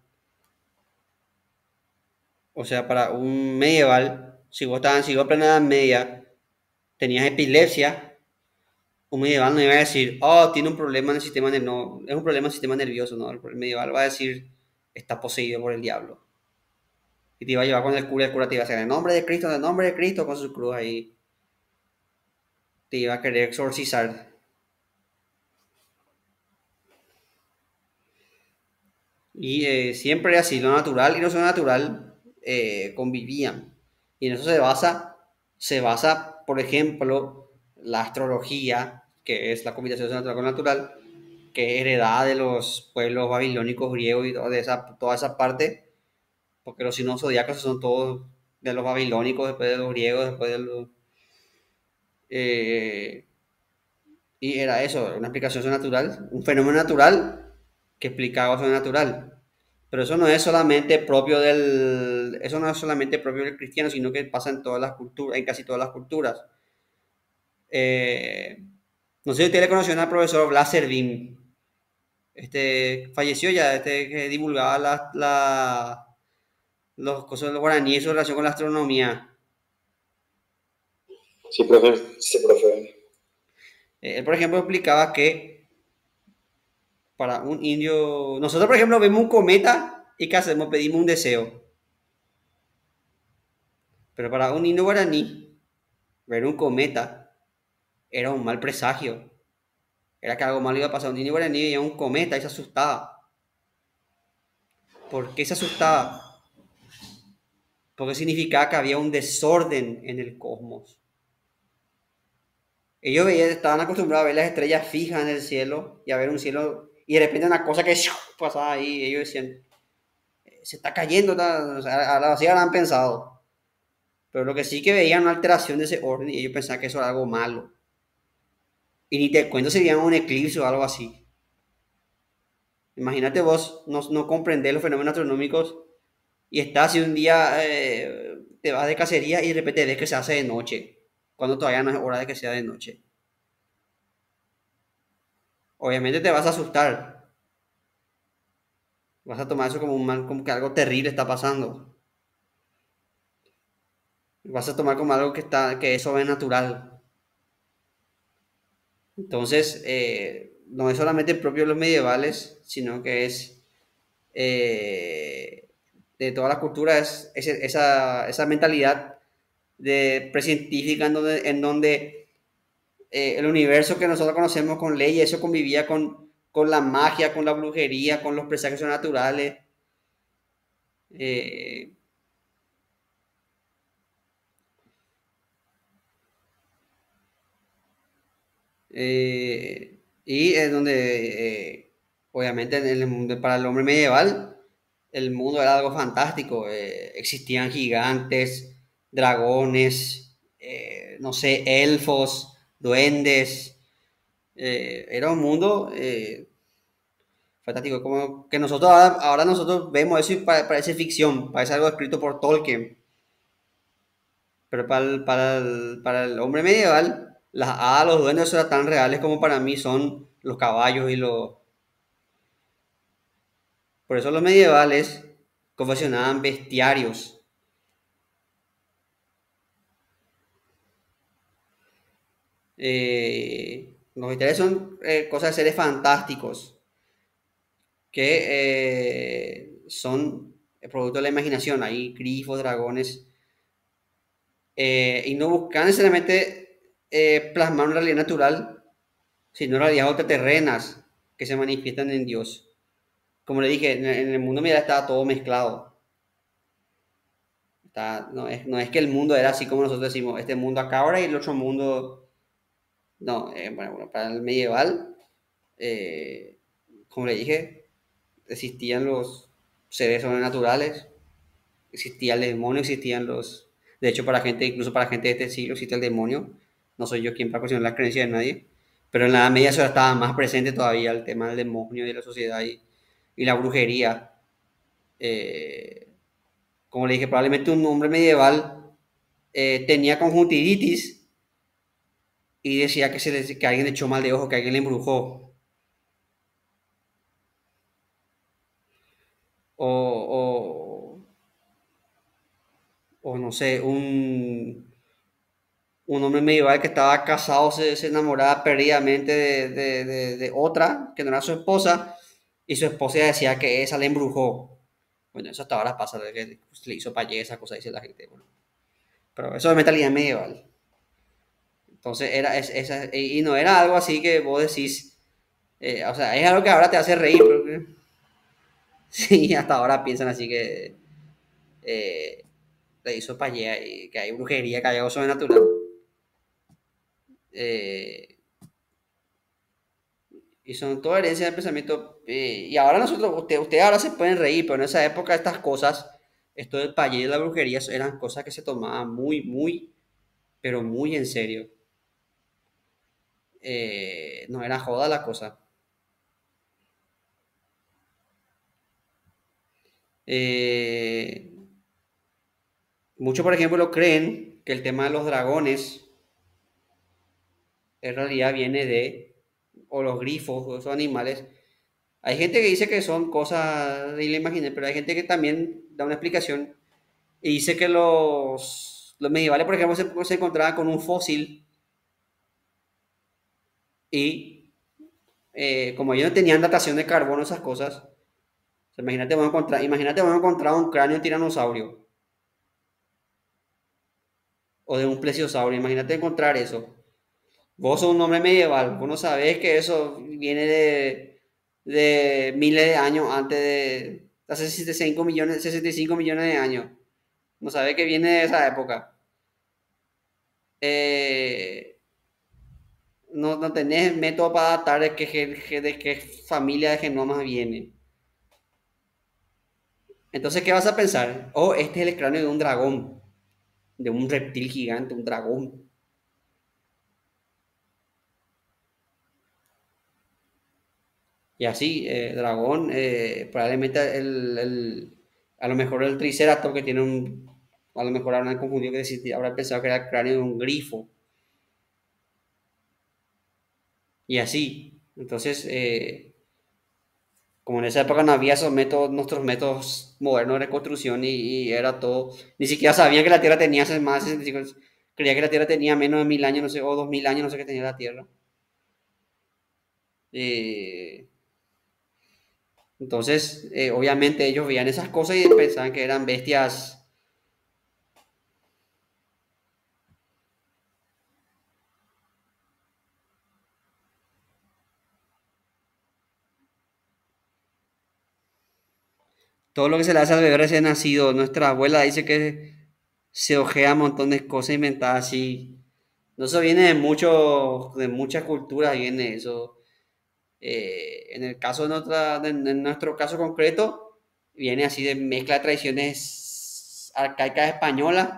S1: O sea, para un medieval, si vos en la Edad Media tenías epilepsia, un medieval no iba a decir, oh, tiene un problema en el sistema nervioso, no, es un problema en el sistema nervioso, no, el medieval va a decir, está poseído por el diablo. Y te iba a llevar con el cura te iba a decir, en el nombre de Cristo, con su cruz ahí, te iba a querer exorcizar. Y siempre así, lo natural y lo sobrenatural convivían. Y en eso se basa, por ejemplo, la astrología, que es la combinación de natural con natural, que es heredada de los pueblos babilónicos, griegos y toda esa parte, porque los signos zodiacos son todos de los babilónicos, después de los griegos, después de los... eh, y era eso, una explicación sobrenatural, un fenómeno natural que explicaba algo sobrenatural. Pero eso no es solamente propio del cristiano, sino que pasa en todas las culturas, en casi todas las culturas. Eh, no sé si usted le conoció al profesor Blas Servín. Falleció ya, que divulgaba los cosas de los guaraníes en relación con la astronomía.
S3: Sí, profe.
S4: Sí, profe.
S1: Él, por ejemplo, explicaba que para un indio, nosotros, por ejemplo, vemos un cometa y ¿qué hacemos? Pedimos un deseo. Pero para un indio guaraní, ver un cometa era un mal presagio. Era que algo malo iba a pasar. Un indio guaraní veía un cometa y se asustaba. ¿Por qué se asustaba? Porque significaba que había un desorden en el cosmos. Ellos estaban acostumbrados a ver las estrellas fijas en el cielo y a ver un cielo y de repente una cosa que pasaba ahí. Ellos decían, se está cayendo, o sea, así habrán pensado. Pero lo que sí que veían una alteración de ese orden y ellos pensaban que eso era algo malo. Y ni te cuento si veían un eclipse o algo así. Imagínate vos no comprender los fenómenos astronómicos y estás y un día te vas de cacería y de repente ves que se hace de noche, cuando todavía no es hora de que sea de noche. Obviamente te vas a asustar, vas a tomar eso como que algo terrible está pasando. Vas a tomar como algo que es sobrenatural. Entonces, no es solamente propio de los medievales, sino que es de toda la cultura es esa mentalidad de precientífica en donde el universo que nosotros conocemos con leyes, eso convivía con la magia, con la brujería, con los presagios naturales. eh, y es donde, obviamente, en el mundo, para el hombre medieval, el mundo era algo fantástico. Existían gigantes, dragones, no sé, elfos, duendes. Era un mundo fantástico. Como que nosotros ahora nosotros vemos eso y parece ficción, parece algo escrito por Tolkien. Pero para el hombre medieval, las hadas, los duendes, eran tan reales como para mí son los caballos y los... Por eso los medievales confeccionaban bestiarios. Los bestiarios son cosas de seres fantásticos que son el producto de la imaginación. Hay grifos, dragones, y no buscan necesariamente plasmar una realidad natural, sino realidades ultraterrenas que se manifiestan en Dios. Como le dije, en el mundo medieval estaba todo mezclado. No es que el mundo era así como nosotros decimos, este mundo acá ahora y el otro mundo. No, bueno, para el medieval, eh, como le dije, existían los seres sobrenaturales, existía el demonio, existían los... De hecho, para gente, incluso para gente de este siglo, existe el demonio. No soy yo quien para cuestionar las creencias de nadie. Pero en la Edad Media eso estaba más presente todavía, el tema del demonio y de la sociedad y la brujería. Eh, Como le dije, probablemente un hombre medieval tenía conjuntivitis y decía que alguien le echó mal de ojo, que alguien le embrujó. O, o, o no sé, un hombre medieval que estaba casado se enamoraba perdidamente de otra, que no era su esposa, y su esposa decía que esa le embrujó. Bueno, eso hasta ahora pasa, de que le hizo payé, esa cosa, dice la gente. Bueno, pero eso es mentalidad medieval. Entonces y no era algo así que vos decís, o sea, es algo que ahora te hace reír, pero sí, hasta ahora piensan así que eh, le hizo payea y que hay brujería, que hay algo sobrenatural. Eh, y son toda herencia del pensamiento. Y ahora ustedes ahora se pueden reír, pero en esa época estas cosas, esto del payé y la brujería, eran cosas que se tomaban pero muy en serio. No era joda la cosa. Eh, Muchos, por ejemplo, creen que el tema de los dragones en realidad viene o los grifos, o esos animales. Hay gente que dice que son cosas de la imaginación, pero hay gente que también da una explicación y dice que los medievales, por ejemplo, se encontraban con un fósil y como ellos no tenían datación de carbono, esas cosas, o sea, imagínate vamos a encontrar un cráneo de tiranosaurio o de un plesiosaurio, imagínate encontrar eso. Vos sos un hombre medieval, vos no sabés que eso viene de miles de años antes de hace 65 millones de años. No sabés que viene de esa época. Eh, no tenés método para adaptar de qué familia de genomas viene. Entonces, ¿qué vas a pensar? Oh, este es el cráneo de un dragón, de un reptil gigante, un dragón. Y así, dragón, probablemente a lo mejor el triceratops que tiene a lo mejor habrán confundido habrán pensado que era el cráneo de un grifo. Y así. Entonces, como en esa época no había esos métodos, nuestros métodos modernos de reconstrucción y era todo, ni siquiera sabían que la Tierra tenía hace más de 65, creía que la Tierra tenía menos de 1000 años, no sé, o 2000 años, no sé qué tenía la Tierra. Eh, Entonces, obviamente ellos veían esas cosas y pensaban que eran bestias. Todo lo que se le hace al bebé recién nacido. Nuestra abuela dice que se ojea un montón de cosas inventadas así. No, eso viene de muchas culturas, viene eso. En el caso en nuestro caso concreto, viene así de mezcla de tradiciones arcaicas españolas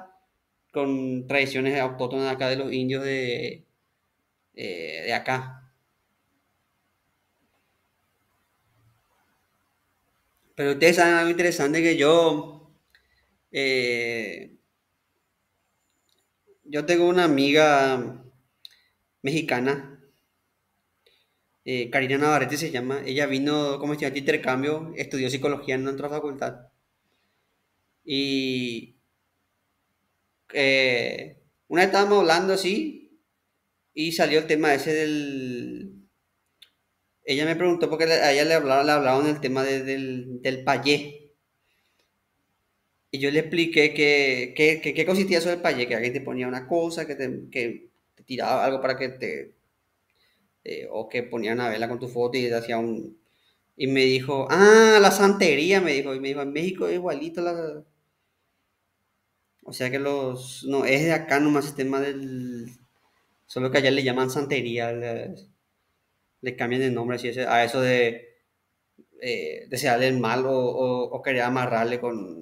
S1: con tradiciones autóctonas acá de los indios de acá. Pero ustedes saben algo interesante que eh, yo tengo una amiga mexicana, Karina Navarrete se llama. Ella vino como estudiante de intercambio, estudió psicología en nuestra facultad. Y una vez estábamos hablando así y salió el tema ese del... Ella me preguntó porque a ella le hablaban del tema del payé. Y yo le expliqué qué consistía eso del payé, que alguien te ponía una cosa, que te tiraba algo para que te... o que ponía una vela con tu foto y te hacía un... Y me dijo, ah, la santería, me dijo. Y me dijo, en México es igualito la... O sea que los... No, es de acá nomás el tema del... Solo que allá le llaman santería, le cambian el nombre así, a eso de desearle el mal o querer amarrarle con...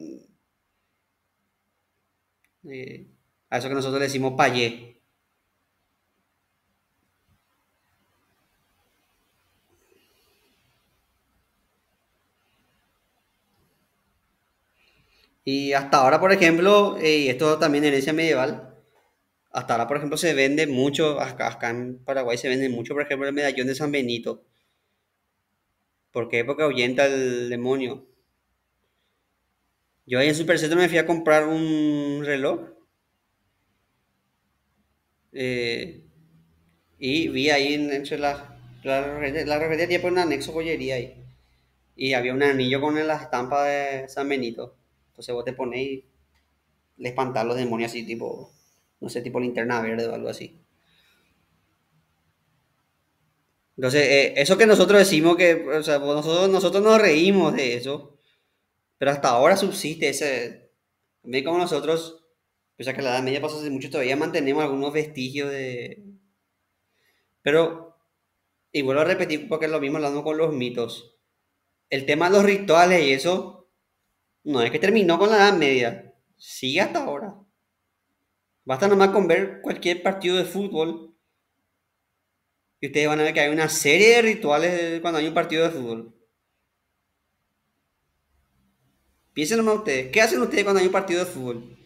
S1: eh, a eso que nosotros le decimos payé. Y hasta ahora, por ejemplo, y esto también herencia medieval, hasta ahora, por ejemplo, se vende mucho, acá en Paraguay se vende mucho, por ejemplo, el medallón de San Benito. ¿Por qué? Porque ahuyenta el demonio. Yo ahí en Supercentro me fui a comprar un reloj eh, y vi ahí entre la referencia tiene un anexo joyería ahí. Y había un anillo con la estampa de San Benito. Entonces vos te pones y le espantás a los demonios así, tipo, no sé, tipo linterna verde o algo así. Entonces, eso que nosotros decimos que, o sea, pues nosotros nos reímos de eso, pero hasta ahora subsiste ese, también como nosotros, pese a que la Edad Media pasó hace mucho, todavía mantenemos algunos vestigios de... Pero, y vuelvo a repetir porque es lo mismo hablando con los mitos. El tema de los rituales y eso, no es que terminó con la Edad Media, sigue hasta ahora. Basta nomás con ver cualquier partido de fútbol y ustedes van a ver que hay una serie de rituales cuando hay un partido de fútbol. Piensen nomás ustedes, ¿qué hacen ustedes cuando hay un partido de fútbol?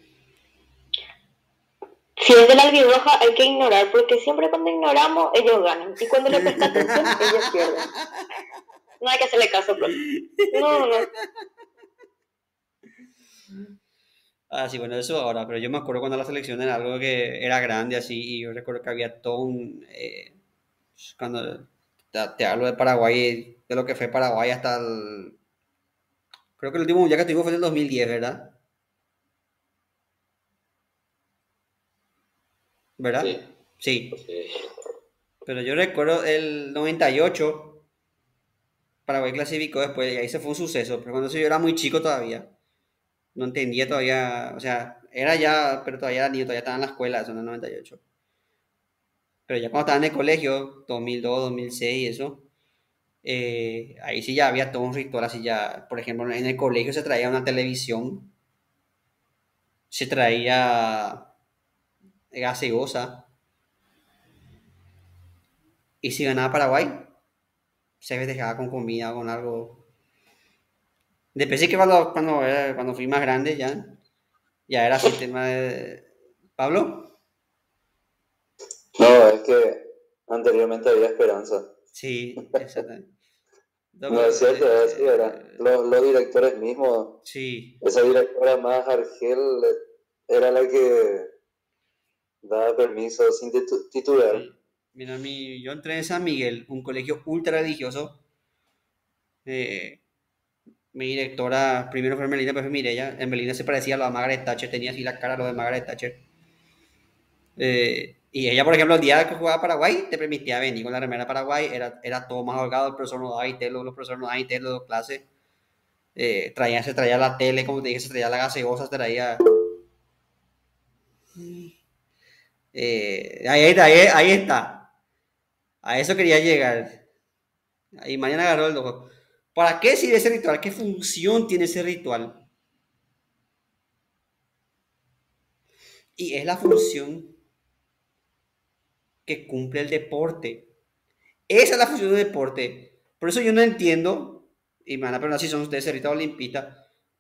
S4: Si es de la albirroja hay que ignorar, porque siempre cuando ignoramos ellos ganan. Y cuando le prestas atención ellos pierden. No hay que hacerle caso, bro. No, no.
S1: Ah, sí, bueno, eso ahora, pero yo me acuerdo cuando la selección era algo que era grande así, y yo recuerdo que había todo un... cuando te hablo de Paraguay, de lo que fue Paraguay hasta el... Creo que el último mundial que tuvimos fue en el 2010, ¿verdad? ¿Verdad?
S2: Sí,
S1: Sí,
S2: sí.
S1: pero yo recuerdo el 98, Paraguay clasificó después, y ahí se fue un suceso, pero cuando eso yo era muy chico todavía, no entendía todavía, o sea, era ya, pero todavía era niño, todavía estaba en la escuela, eso en el 98. Pero ya cuando estaba en el colegio, 2002, 2006 y eso, ahí sí ya había todo un ritual así ya, por ejemplo, en el colegio se traía una televisión, se traía gaseosa, y si ganaba Paraguay, se festejaba con comida, con algo. Después sí que cuando fui más grande ya era así tema de... ¿Pablo?
S5: No, es que anteriormente había esperanza.
S1: Sí, exactamente. No,
S5: No es cierto, es así, era. Los directores mismos,
S1: sí,
S5: esa directora más Argel era la que daba permiso sin titular.
S1: sí. Mira, yo entré en San Miguel, un colegio ultra religioso, Mi directora, primero fue Melina, después fue Mireya. En Melina se parecía a lo de Margaret Thatcher, tenía así la cara lo de Margaret Thatcher. Y ella, por ejemplo, el día que jugaba Paraguay, te permitía venir con la remera de Paraguay, era todo más holgado, el profesor no daba telo, los profesores no daban telo, clase. Se traía la tele, como te dije, se traía la gaseosa, se traía. Ahí está. A eso quería llegar. Ahí mañana agarró el ojo. ¿Para qué sirve ese ritual? ¿Qué función tiene ese ritual? Y es la función que cumple el deporte. Esa es la función del deporte. Por eso yo no entiendo, y me van a preguntar si son ustedes cerritos olimpistas,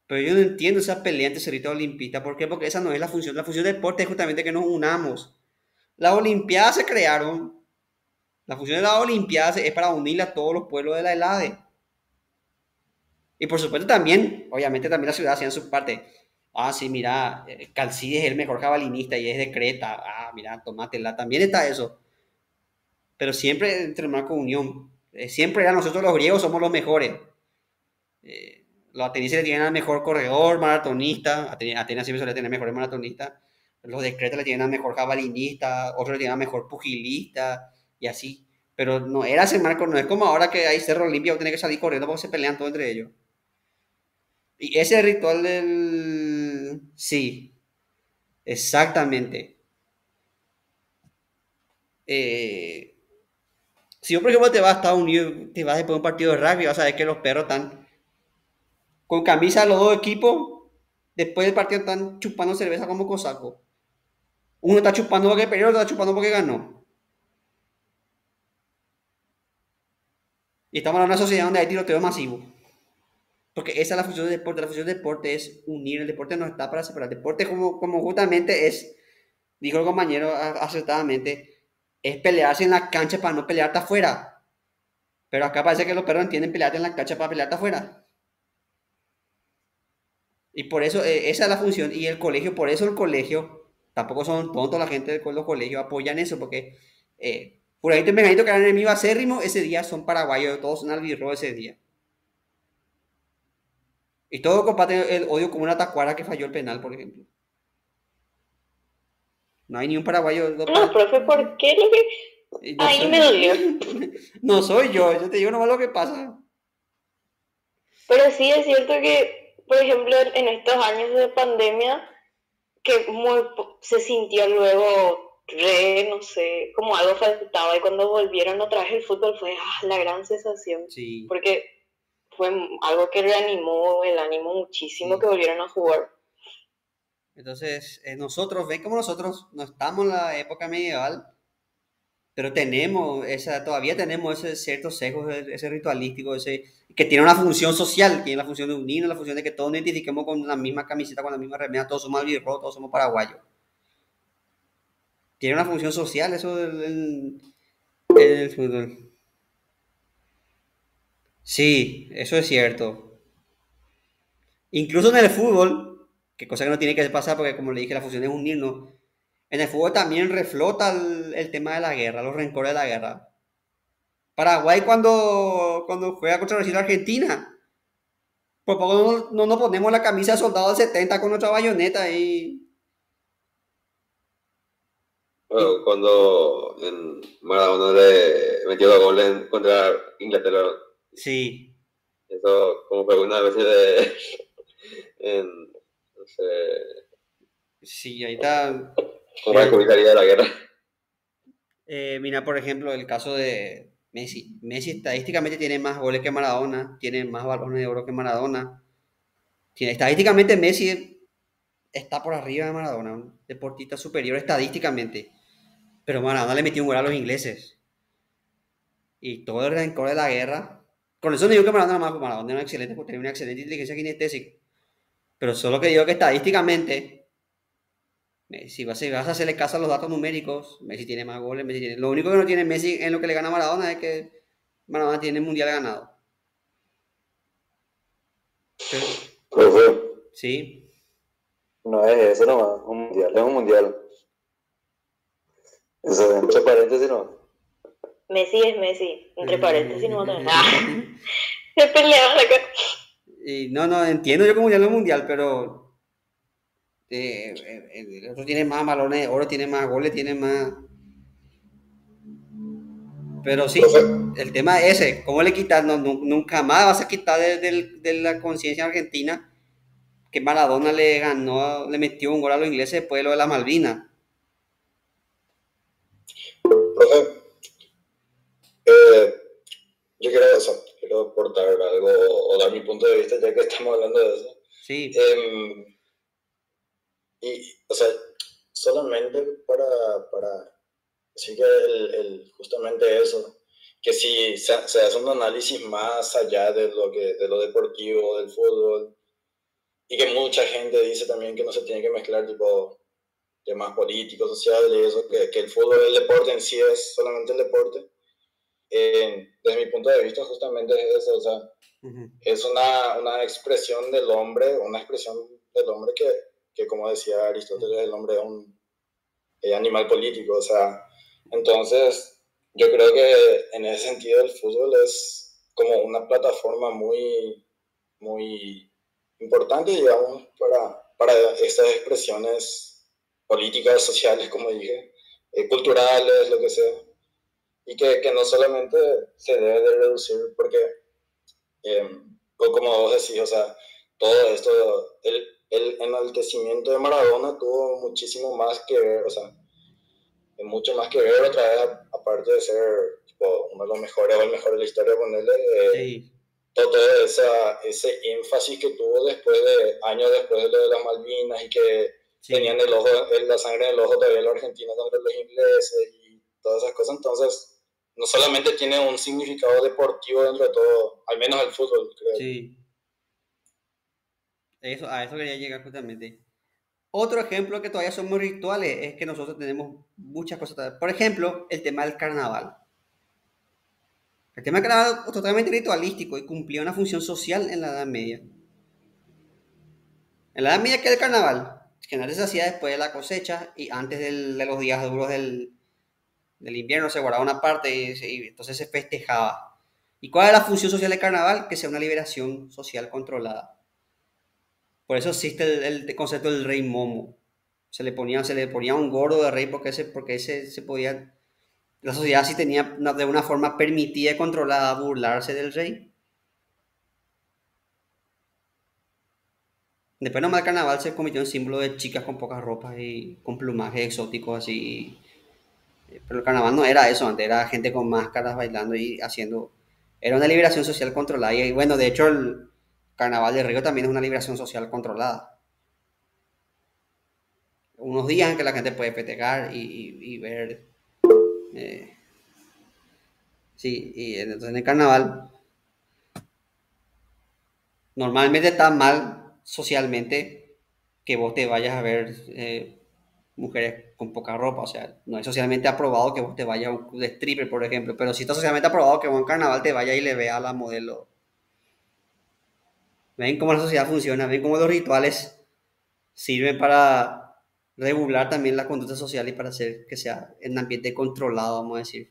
S1: pero yo no entiendo esa pelea entre cerritos olimpistas. ¿Por qué? Porque esa no es la función. La función del deporte es justamente que nos unamos. Las Olimpiadas se crearon. La función de las Olimpiadas es para unir a todos los pueblos de la ELADE. Y por supuesto también, obviamente también la ciudad hacían su parte. Ah, sí, mira, Calcides es el mejor jabalinista y es de Creta. Ah, mira, tomátela. También está eso. Pero siempre entre más con unión. Siempre eran nosotros los griegos somos los mejores. Los atenienses tienen al mejor corredor, maratonista. Atenas siempre suele tener mejores maratonistas. Los de Creta le tienen al mejor jabalinista, otros le tienen al mejor pugilista y así. Pero no era ese marco, no es como ahora que hay Cerro Olimpia, tiene que salir corriendo porque se pelean todos entre ellos. Y ese ritual del... Sí, exactamente. Si yo, por ejemplo, te vas a Estados Unidos, te vas después de un partido de rugby, vas a ver que los perros están con camisa de los dos equipos, después del partido están chupando cerveza como cosaco. Uno está chupando porque perdió, otro está chupando porque ganó. Y estamos en una sociedad donde hay tiroteo masivo. Porque esa es la función del deporte. La función del deporte es unir. El deporte no está para separar. El deporte como justamente es, dijo el compañero acertadamente, es pelearse en la cancha para no pelearte afuera. Pero acá parece que los perros entienden pelearte en la cancha para pelearte afuera. Y por eso, esa es la función. Y el colegio, por eso el colegio, tampoco son tontos la gente de los colegios, apoyan eso, porque Fulanito y Menganito que eran enemigos acérrimos, ese día son paraguayos, todos son albirrojos ese día. Y todos comparten el odio como una tacuara que falló el penal, por ejemplo. No hay ni un paraguayo.
S4: No, profe, ¿por qué lo que...?
S1: No
S4: Ahí
S1: soy,
S4: me dolió.
S1: no soy yo te digo nomás lo que pasa.
S4: Pero sí es cierto que, por ejemplo, en estos años de pandemia, que se sintió luego no sé, como algo faltaba. Y cuando volvieron otra vez el fútbol fue la gran sensación.
S1: Sí.
S4: Porque fue algo que reanimó el ánimo muchísimo,
S1: Sí.
S4: que volvieron a jugar.
S1: Entonces, nosotros, ven como nosotros no estamos en la época medieval, pero todavía tenemos ese cierto sesgo, ese ritualístico, que tiene una función social, tiene la función de unirnos, la función de que todos nos identifiquemos con la misma camiseta, con la misma remera, todos somos albirrojos, todos somos paraguayos. Tiene una función social eso del fútbol. Sí, eso es cierto. Incluso en el fútbol, que cosa que no tiene que pasar porque como le dije, la función es unirnos. En el fútbol también reflota el tema de la guerra, los rencores de la guerra. Paraguay cuando juega contra Brasil Argentina, por poco no nos ponemos la camisa de soldado del 70 con nuestra bayoneta y...
S2: Bueno, cuando en Maradona le metió 2 goles contra Inglaterra,
S1: Sí.
S2: eso como fue una vez no sé,
S1: Sí, ahí está.
S2: como adjudicaría de la guerra.
S1: Mira, por ejemplo, el caso de Messi. Messi estadísticamente tiene más goles que Maradona, tiene más balones de oro que Maradona. Estadísticamente Messi está por arriba de Maradona, un deportista superior estadísticamente. Pero Maradona le metió un gol a los ingleses. Y todo el rencor de la guerra. Con eso no digo que Maradona era excelente, porque tenía una excelente inteligencia kinestésica. Pero solo que digo que estadísticamente, si vas a hacerle caso a los datos numéricos, Messi tiene más goles, Lo único que no tiene Messi en lo que le gana a Maradona es que Maradona tiene el mundial ganado. Pero,
S5: Profe,
S1: sí.
S5: no es eso nomás, un mundial, es un mundial. Eso, entre paréntesis no.
S4: Messi es Messi, entre paréntesis no. Se peleaban acá.
S1: Y no, entiendo yo como ya lo mundial, pero el otro tiene más balones de oro, tiene más goles, tiene más. Pero sí,
S6: Profe,
S1: el tema es ese, ¿cómo le quitas? No, nunca más vas a quitar de la conciencia argentina que Maradona le ganó, le metió un gol a los ingleses después de lo de la Malvina.
S6: profe, yo quiero eso, quiero aportar algo o dar mi punto de vista ya que estamos hablando de eso.
S1: Sí,
S6: O sea, solamente para decir que justamente eso, que si se hace un análisis más allá de lo deportivo, del fútbol, y que mucha gente dice también que no se tiene que mezclar tipo temas políticos, sociales, y eso, que el fútbol, el deporte en sí es solamente el deporte. Desde mi punto de vista justamente es eso, o sea, es una expresión del hombre, que como decía Aristóteles, el hombre es un animal político, o sea, entonces yo creo que en ese sentido el fútbol es como una plataforma muy, muy importante, digamos, para estas expresiones políticas, sociales, como dije, culturales, lo que sea, y que no solamente se debe de reducir porque como vos decís, o sea, todo esto, el enaltecimiento de Maradona tuvo muchísimo más que ver, o sea, mucho más que ver otra vez, aparte de ser tipo, uno de los mejores o el mejor de la historia, ponerle
S1: sí,
S6: todo ese énfasis que tuvo años después de lo de las Malvinas y que
S1: sí.
S6: tenían la sangre en el ojo todavía los argentinos contra los ingleses y todas esas cosas, entonces no solamente tiene un significado deportivo dentro de todo, al menos el fútbol, creo.
S1: Sí. A eso quería llegar justamente. Otro ejemplo que todavía somos rituales es que nosotros tenemos muchas cosas. Por ejemplo, el tema del carnaval. El tema del carnaval es totalmente ritualístico y cumplía una función social en la Edad Media. En la Edad Media, ¿qué es el carnaval? Generalmente se hacía después de la cosecha y antes de los días duros del invierno, se guardaba una parte y entonces se festejaba. ¿Y cuál es la función social del carnaval? Que sea una liberación social controlada. Por eso existe el concepto del rey momo. Se le ponía un gordo de rey porque ese se podía. La sociedad sí tenía de una forma permitida y controlada burlarse del rey. Después nomás el carnaval se convirtió en símbolo de chicas con pocas ropas y con plumajes exóticos así. Pero el carnaval no era eso antes, era gente con máscaras bailando y haciendo. Era una liberación social controlada. Y bueno, de hecho, el carnaval de Río también es una liberación social controlada. Unos días en que la gente puede festejar y ver. Sí, y entonces en el carnaval normalmente está mal socialmente que vos te vayas a ver mujeres con poca ropa. O sea, no es socialmente aprobado que vos te vayas a un club de stripper, por ejemplo, pero sí está socialmente aprobado que vos en carnaval te vayas y le veas a la modelo. Ven cómo la sociedad funciona, ven cómo los rituales sirven para regular también la conducta social y para hacer que sea un ambiente controlado, vamos a decir.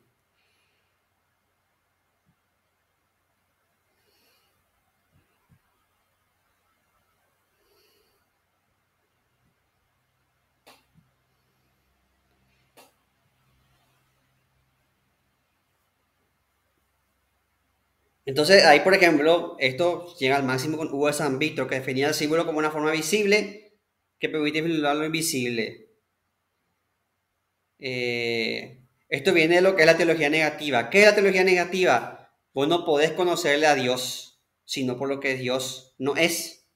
S1: Entonces, ahí, por ejemplo, esto llega al máximo con Hugo de San Víctor, que definía el símbolo como una forma visible que permite vincular lo invisible. Esto viene de lo que es la teología negativa. ¿Qué es la teología negativa? Vos no podés conocerle a Dios, sino por lo que Dios no es.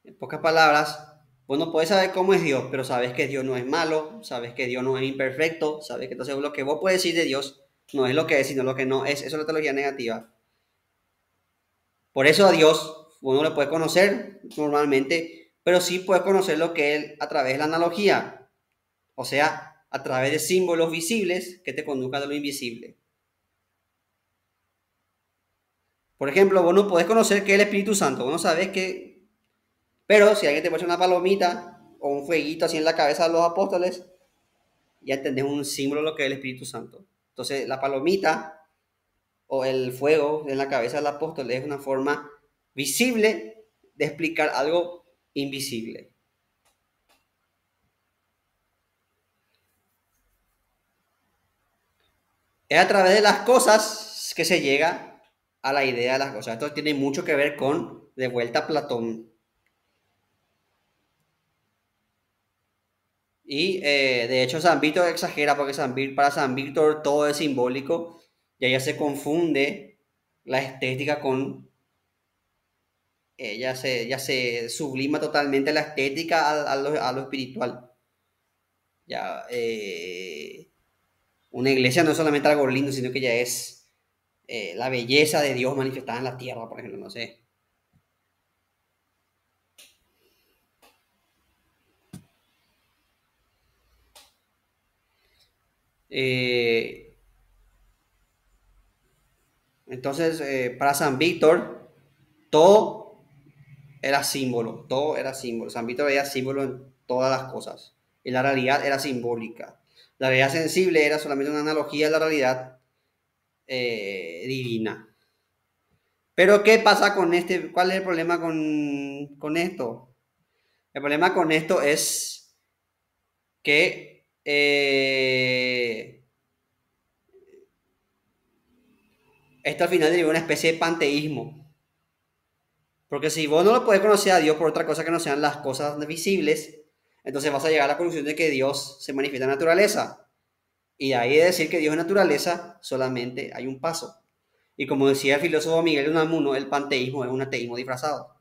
S1: En pocas palabras, vos no podés saber cómo es Dios, pero sabes que Dios no es malo, sabes que Dios no es imperfecto, sabes que entonces lo que vos puedes decir de Dios no es lo que es, sino lo que no es. Eso es la teología negativa. Por eso a Dios uno le puede conocer normalmente, pero sí puede conocer lo que Él a través de la analogía, o sea, a través de símbolos visibles que te conduzcan a lo invisible. Por ejemplo, vos no podés conocer qué es el Espíritu Santo, vos no sabés qué, pero si alguien te pone una palomita o un fueguito así en la cabeza de los apóstoles, ya entendés un símbolo de lo que es el Espíritu Santo. Entonces, la palomita o el fuego en la cabeza del apóstol es una forma visible de explicar algo invisible. Es a través de las cosas que se llega a la idea de las cosas. Esto tiene mucho que ver con, de vuelta, Platón. Y de hecho San Víctor exagera porque para San Víctor todo es simbólico y ella se confunde la estética con... ya se sublima totalmente la estética a lo espiritual. Ya, una iglesia no es solamente algo lindo, sino que ya es la belleza de Dios manifestada en la tierra, por ejemplo, no sé. Entonces, para San Víctor, todo era símbolo, todo era símbolo. San Víctor veía símbolo en todas las cosas. Y la realidad era simbólica. La realidad sensible era solamente una analogía de la realidad divina. Pero, ¿qué pasa con este? ¿Cuál es el problema con esto? El problema con esto es que esto al final deriva una especie de panteísmo. Porque si vos no lo podés conocer a Dios por otra cosa que no sean las cosas visibles, entonces vas a llegar a la conclusión de que Dios se manifiesta en naturaleza. Y de ahí de decir que Dios es naturaleza, solamente hay un paso. Y como decía el filósofo Miguel de Unamuno, el panteísmo es un ateísmo disfrazado.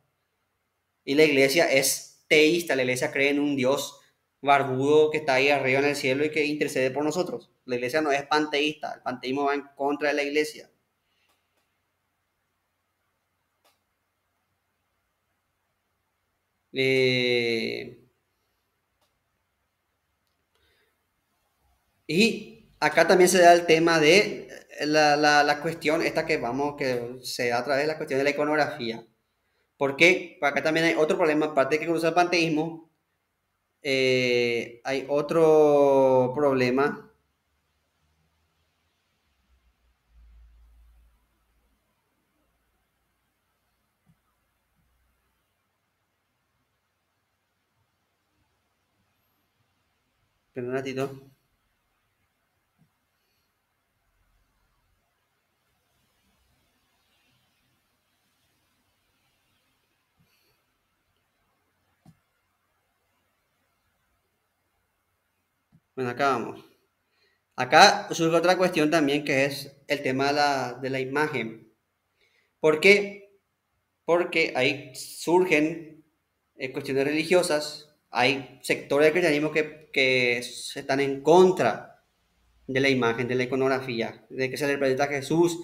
S1: Y la iglesia es teísta, la iglesia cree en un Dios barbudo que está ahí arriba en el cielo y que intercede por nosotros. La iglesia no es panteísta, el panteísmo va en contra de la iglesia. Y acá también se da el tema de la cuestión esta que se da a través de la cuestión de la iconografía. ¿Por qué? Porque acá también hay otro problema, aparte de que cruza el panteísmo, hay otro problema. Espera un ratito. Bueno, acá vamos. Acá surge otra cuestión también que es el tema de la imagen. ¿Por qué? Porque ahí surgen cuestiones religiosas, hay sectores del cristianismo que están en contra de la imagen, de la iconografía, de que se le presenta a Jesús,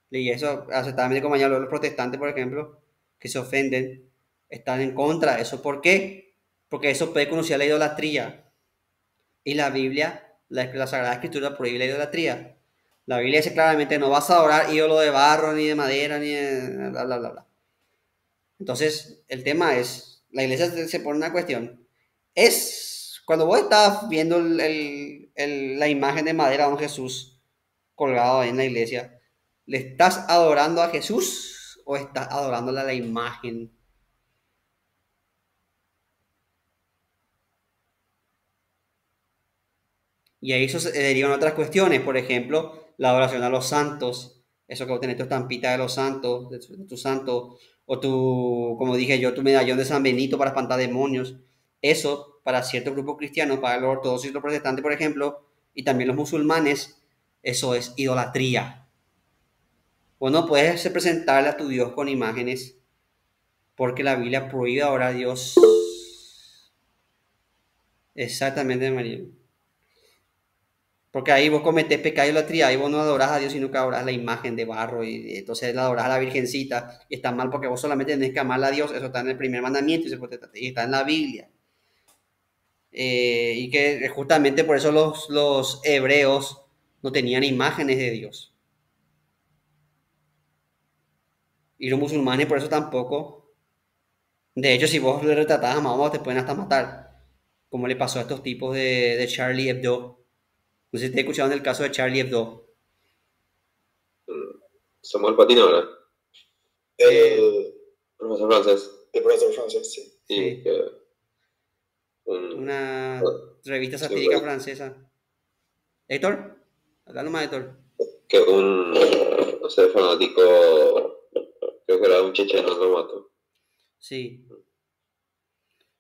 S1: y eso hace también como los protestantes, por ejemplo, que se ofenden, están en contra de eso. ¿Por qué? Porque eso puede conducir a la idolatría. Y la Biblia, la Sagrada Escritura prohíbe la idolatría. La Biblia dice claramente, no vas a adorar ídolo de barro, ni de madera, ni de bla, bla, bla, bla. Entonces, el tema es, la iglesia se pone una cuestión. Es, cuando vos estás viendo la imagen de madera de un Jesús colgado ahí en la iglesia, ¿le estás adorando a Jesús o estás adorándole a la imagen? Y ahí eso se derivan otras cuestiones, por ejemplo, la adoración a los santos, eso que vos tenés tu estampita de los santos, de tu santo, o tu, como dije yo, tu medallón de San Benito para espantar demonios. Eso, para ciertos grupos cristianos, para los ortodoxos y los protestantes, por ejemplo, y también los musulmanes, eso es idolatría. Vos no puedes presentarle a tu Dios con imágenes, porque la Biblia prohíbe adorar a Dios. Exactamente, María. Porque ahí vos cometés pecado y idolatría, y vos no adorás a Dios, sino que adorás la imagen de barro, y entonces la adorás a la Virgencita, y está mal porque vos solamente tenés que amar a Dios, eso está en el primer mandamiento, y está en la Biblia. Y que justamente por eso los hebreos no tenían imágenes de Dios. Y los musulmanes por eso tampoco. De hecho, si vos le retratás a Mahoma, te pueden hasta matar, como le pasó a estos tipos de Charlie Hebdo. No sé si te escucharon el caso de Charlie Hebdo.
S2: Samuel Patina, ¿verdad?
S6: El,
S2: Profesor francés.
S6: el profesor francés, sí.
S2: Sí,
S1: Sí.
S2: que un,
S1: Una revista
S2: sí,
S1: satírica francesa. Héctor, habla nomás, Héctor.
S2: que un, no sé, fanático, creo que era un checheno, lo mató.
S1: Sí.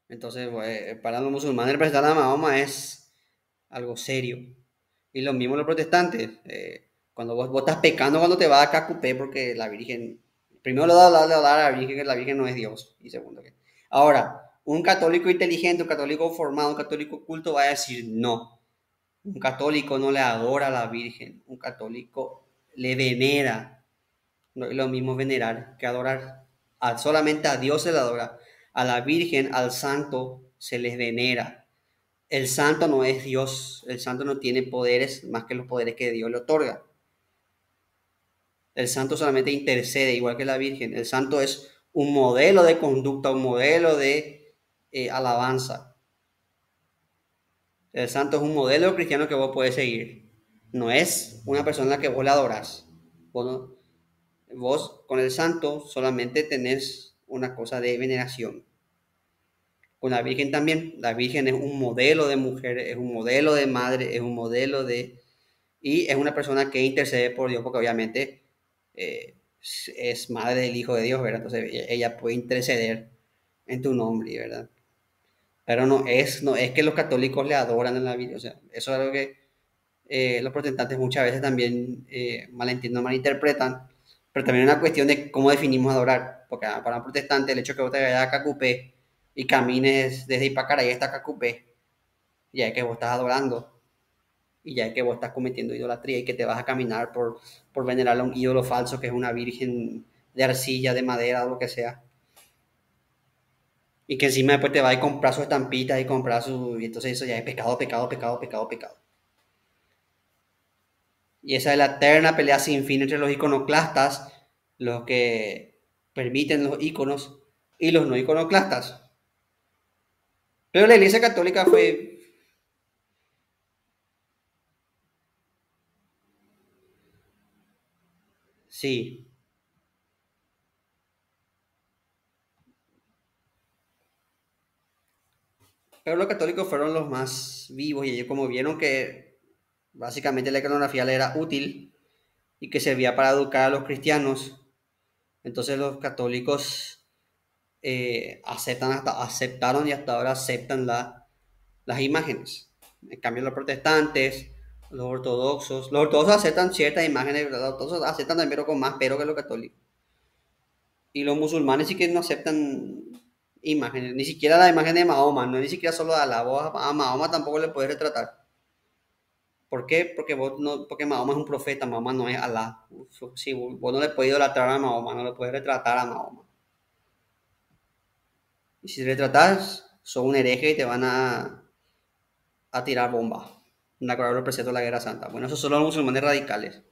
S1: Entonces, pues, para los musulmanes representar a Mahoma es algo serio. Y lo mismo los protestantes. Cuando vos estás pecando cuando te vas a Cacupé porque la Virgen, primero le da a la Virgen que la Virgen no es Dios. Y segundo que... Ahora, un católico inteligente, un católico formado, un católico culto va a decir no. Un católico no le adora a la Virgen. Un católico le venera. No es lo mismo venerar que adorar. Solamente a Dios se le adora. A la Virgen, al santo, se les venera. El santo no es Dios. El santo no tiene poderes más que los poderes que Dios le otorga. El santo solamente intercede, igual que la Virgen. El santo es un modelo de conducta, un modelo de alabanza. El santo es un modelo cristiano que vos podés seguir. No es una persona a la que vos le adorás. Vos con el santo solamente tenés una cosa de veneración. Con la Virgen también. La Virgen es un modelo de mujer, es un modelo de madre, es un modelo de... Y es una persona que intercede por Dios porque obviamente es madre del Hijo de Dios, ¿verdad? Entonces ella puede interceder en tu nombre, ¿verdad? Pero no es que los católicos le adoran en la Virgen. O sea, eso es algo que los protestantes muchas veces también malentienden, malinterpretan, pero también es una cuestión de cómo definimos adorar, porque para un protestante el hecho de que vos te vayas a Cacupé y camines desde Ipacaray hasta Cacupé, ya es que vos estás adorando, y ya es que vos estás cometiendo idolatría y que te vas a caminar por venerar a un ídolo falso que es una virgen de arcilla, de madera, o lo que sea. Y que encima después te vas a comprar su estampita y comprar su... Y entonces eso ya es pecado, pecado, pecado, pecado, pecado. Y esa es la eterna pelea sin fin entre los iconoclastas, los que permiten los iconos, y los no iconoclastas. Pero la Iglesia Católica fue... Sí. Pero los católicos fueron los más vivos y ellos como vieron que básicamente la iconografía le era útil y que servía para educar a los cristianos, entonces los católicos aceptaron y hasta ahora aceptan las imágenes. En cambio, los protestantes, los ortodoxos aceptan ciertas imágenes, los ortodoxos aceptan también, pero con más pero que los católicos. Y los musulmanes sí que no aceptan imágenes, ni siquiera la imagen de Mahoma, no es ni siquiera solo de Alá, vos a Mahoma tampoco le puedes retratar. ¿Por qué? Porque Mahoma es un profeta, Mahoma no es Alá. Si vos no le puedes idolatrar a Mahoma, no le puedes retratar a Mahoma. Y si retratas, sos un hereje y te van a tirar bombas. De acuerdo a los preceptos de la Guerra Santa. Bueno, esos son los musulmanes radicales.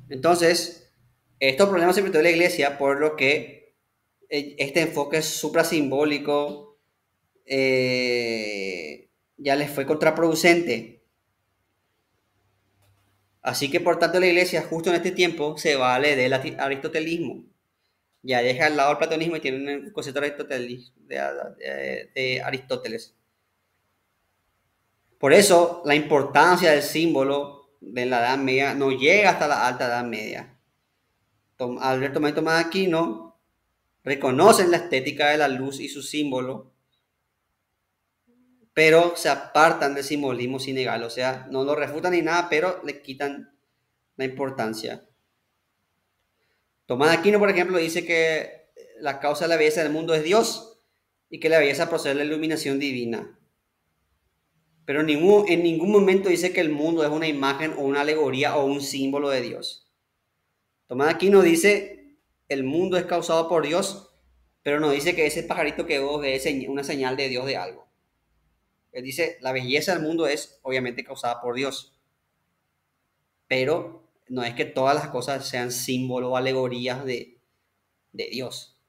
S1: Entonces, estos problemas se presentó en la iglesia por lo que este enfoque suprasimbólico ya les fue contraproducente. Así que por tanto la iglesia justo en este tiempo se vale del aristotelismo. Ya deja al lado el platonismo y tiene un concepto de Aristóteles. Por eso la importancia del símbolo de la Edad Media no llega hasta la Alta Edad Media. Alberto Tomás de Aquino reconocen la estética de la luz y su símbolo, pero se apartan del simbolismo sin negarlo. O sea, no lo refutan ni nada, pero le quitan la importancia. Tomás de Aquino, por ejemplo, dice que la causa de la belleza del mundo es Dios y que la belleza procede de la iluminación divina. Pero en ningún momento dice que el mundo es una imagen o una alegoría o un símbolo de Dios. Tomás de Aquino dice el mundo es causado por Dios, pero no dice que ese pajarito que vos ves es una señal de Dios de algo. Él dice la belleza del mundo es obviamente causada por Dios, pero no es que todas las cosas sean símbolos o alegorías de Dios.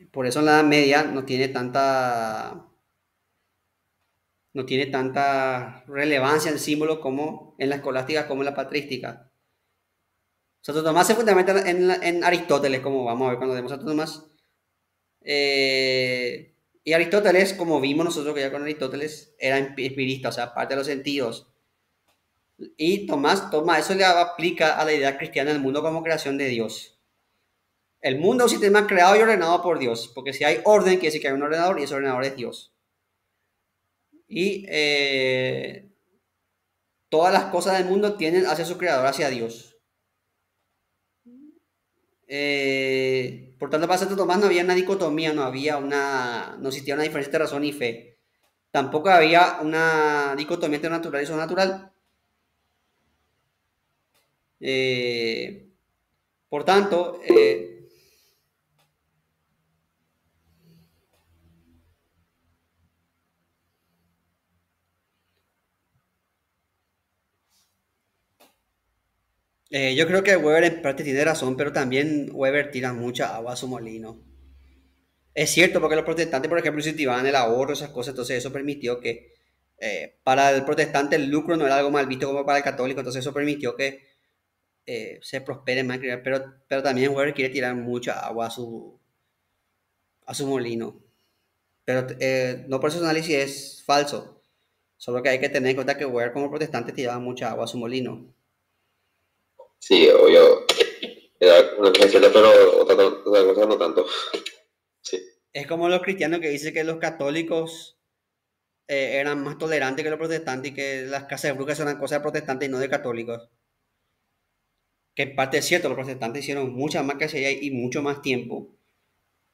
S1: Por eso en la Edad Media no tiene tanta relevancia el símbolo como en la escolástica como en la patrística. Santo Tomás se fundamenta en Aristóteles, como vamos a ver cuando vemos Santo Tomás. Y Aristóteles, como vimos nosotros que ya con Aristóteles, era empirista, o sea, parte de los sentidos. Y Tomás toma eso, le aplica a la idea cristiana del mundo como creación de Dios. El mundo es un sistema creado y ordenado por Dios, porque si hay orden, quiere decir que hay un ordenador y ese ordenador es Dios. Y todas las cosas del mundo tienden hacia su creador, hacia Dios. Por tanto, para Santo Tomás no había una dicotomía, no existía una diferencia entre razón y fe. Tampoco había una dicotomía entre natural y sobrenatural. Por tanto, yo creo que Weber en parte tiene razón, pero también Weber tira mucha agua a su molino. Es cierto, porque los protestantes, por ejemplo, incentivaban el ahorro, esas cosas, entonces eso permitió que para el protestante el lucro no era algo mal visto como para el católico, entonces eso permitió que se prospere más, pero también Weber quiere tirar mucha agua a su molino. Pero no por eso su análisis es falso, solo que hay que tener en cuenta que Weber como protestante tiraba mucha agua a su molino.
S2: Sí, obvio. Era una cosa cierta, pero otra cosa no tanto. Sí.
S1: Es como los cristianos que dicen que los católicos eran más tolerantes que los protestantes y que las casas de brujas eran cosas de protestantes y no de católicos. Que en parte es cierto, los protestantes hicieron muchas más que y mucho más tiempo.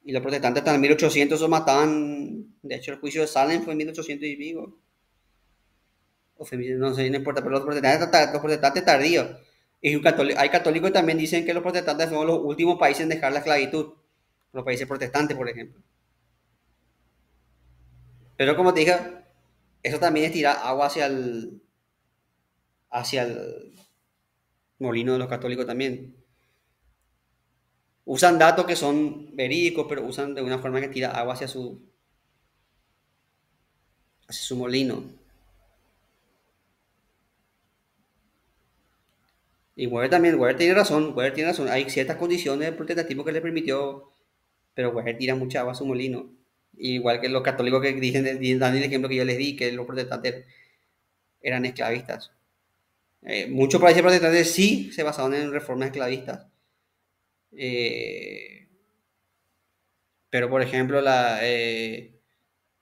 S1: Y los protestantes hasta en 1800 los mataban. De hecho, el juicio de Salem fue en 1800 y pico. No sé, no importa, pero los protestantes tardíos. Y hay católicos que también dicen que los protestantes fueron los últimos países en dejar la esclavitud. Los países protestantes, por ejemplo. Pero como te dije, eso también es tirar agua hacia el molino de los católicos también. Usan datos que son verídicos, pero usan de una forma que tira agua hacia su molino. Y Weber tiene razón, hay ciertas condiciones del protestantismo que le permitió, pero Weber tira mucha agua a su molino. Igual que los católicos que dan el ejemplo que yo les di, que los protestantes eran esclavistas. Muchos países protestantes sí se basaban en reformas esclavistas. Pero, por ejemplo,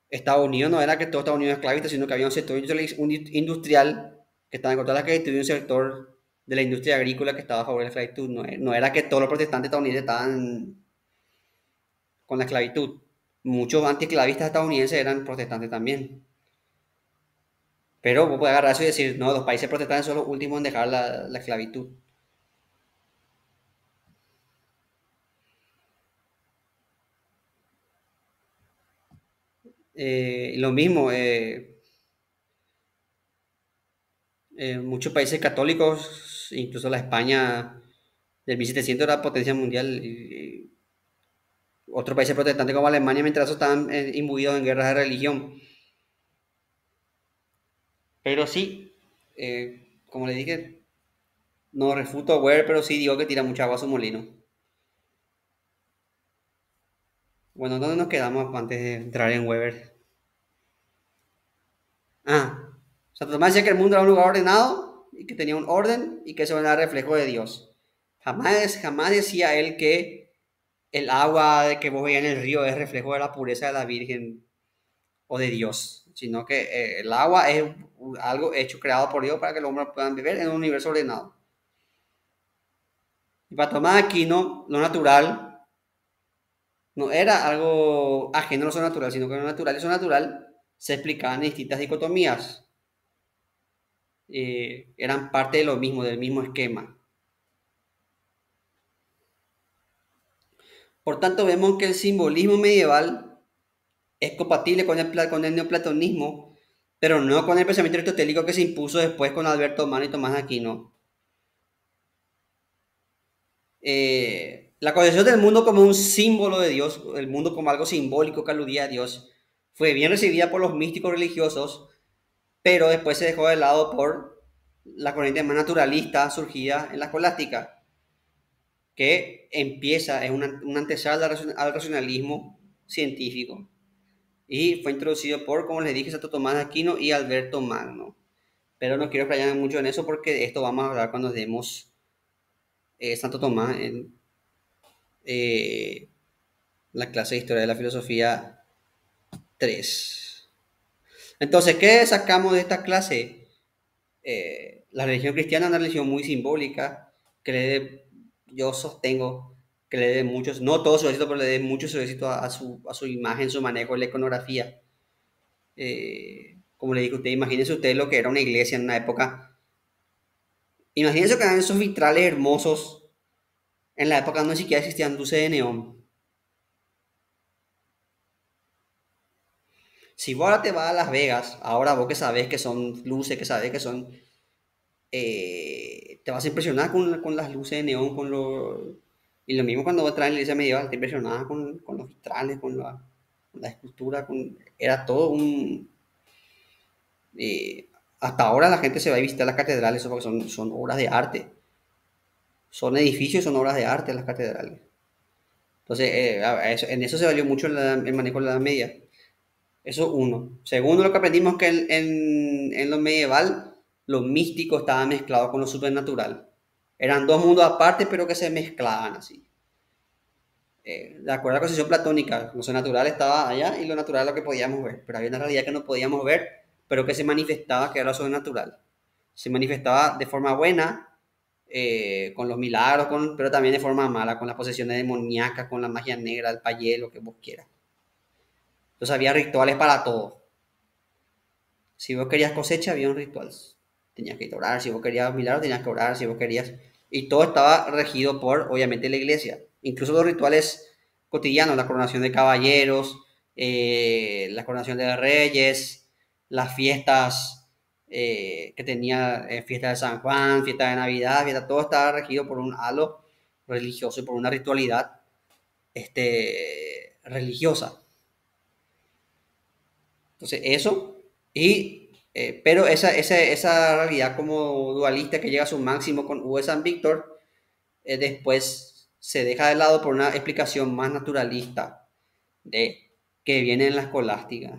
S1: Estados Unidos no era que todo Estados Unidos era esclavista, sino que había un sector industrial que estaba en contra de la esclavitud y un sector de la industria agrícola que estaba a favor de la esclavitud. No era que todos los protestantes estadounidenses estaban con la esclavitud. Muchos antiesclavistas estadounidenses eran protestantes también. Pero vos podés agarrar eso y decir, no, los países protestantes son los últimos en dejar la esclavitud. Lo mismo, muchos países católicos, incluso la España del 1700 era potencia mundial. Y otros países protestantes como Alemania, mientras eso estaban imbuidos en guerras de religión. Pero sí, como le dije, no refuto a Weber, pero sí digo que tira mucha agua a su molino. Bueno, ¿dónde nos quedamos antes de entrar en Weber? Santo Tomás decía que el mundo era un lugar ordenado y que tenía un orden y que eso era reflejo de Dios. Jamás decía él que el agua que vos veías en el río es reflejo de la pureza de la Virgen o de Dios, sino que el agua es algo hecho, creado por Dios para que los hombres puedan beber en un universo ordenado. Y para Tomás de Aquino, lo natural no era algo ajeno a lo sobrenatural, sino que lo natural y lo sobrenatural se explicaban en distintas dicotomías. Eran parte de lo mismo, del mismo esquema. Por tanto, vemos que el simbolismo medieval es compatible con el neoplatonismo, pero no con el pensamiento aristotélico que se impuso después con Alberto Mano y Tomás de Aquino. La concepción del mundo como un símbolo de Dios, el mundo como algo simbólico que aludía a Dios, fue bien recibida por los místicos religiosos, pero después se dejó de lado por la corriente más naturalista surgida en la escolástica, que empieza, es una antesala al racionalismo científico, y fue introducido por, como les dije, Santo Tomás de Aquino y Alberto Magno. Pero no quiero explayarme mucho en eso porque de esto vamos a hablar cuando demos Santo Tomás en la clase de Historia de la Filosofía 3. Entonces, ¿qué sacamos de esta clase? La religión cristiana es una religión muy simbólica, que yo sostengo que le dé muchos, no todo su éxito, pero le dé mucho su éxito a su imagen, su manejo de la iconografía. Como le dije a usted, imagínense usted lo que era una iglesia en una época. Imagínense que eran esos vitrales hermosos. En la época no ni siquiera existían luces de neón. Si vos ahora te vas a Las Vegas, ahora vos que sabés que son luces, que sabés que son... te vas a impresionar con las luces de neón, y lo mismo cuando vos traes la iglesia medieval, te impresionabas con los vitrales, con la escultura, era todo un... hasta ahora la gente se va a visitar las catedrales, porque son obras de arte. Son edificios, son obras de arte las catedrales. Entonces, en eso se valió mucho el manejo de la Edad Media. Eso uno. Segundo, lo que aprendimos es que en lo medieval, lo místico estaba mezclado con lo supernatural. Eran dos mundos aparte, pero que se mezclaban así. De acuerdo a la concepción platónica, lo sobrenatural estaba allá y lo natural lo que podíamos ver. Pero había una realidad que no podíamos ver, pero que se manifestaba, que era lo sobrenatural. Se manifestaba de forma buena, con los milagros, pero también de forma mala, con las posesiones demoníacas, con la magia negra, el payé, lo que vos quieras. Entonces había rituales para todo. Si vos querías cosecha, había un ritual. Tenías que orar. Si vos querías milagros, tenías que orar. Si vos querías... Y todo estaba regido por, obviamente, la iglesia. Incluso los rituales cotidianos, la coronación de caballeros, la coronación de reyes, las fiestas que tenía, fiesta de San Juan, fiesta de Navidad, todo estaba regido por un halo religioso y por una ritualidad religiosa. Entonces, eso, pero esa realidad como dualista que llega a su máximo con Hugo de San Víctor, después se deja de lado por una explicación más naturalista que viene en la escolástica.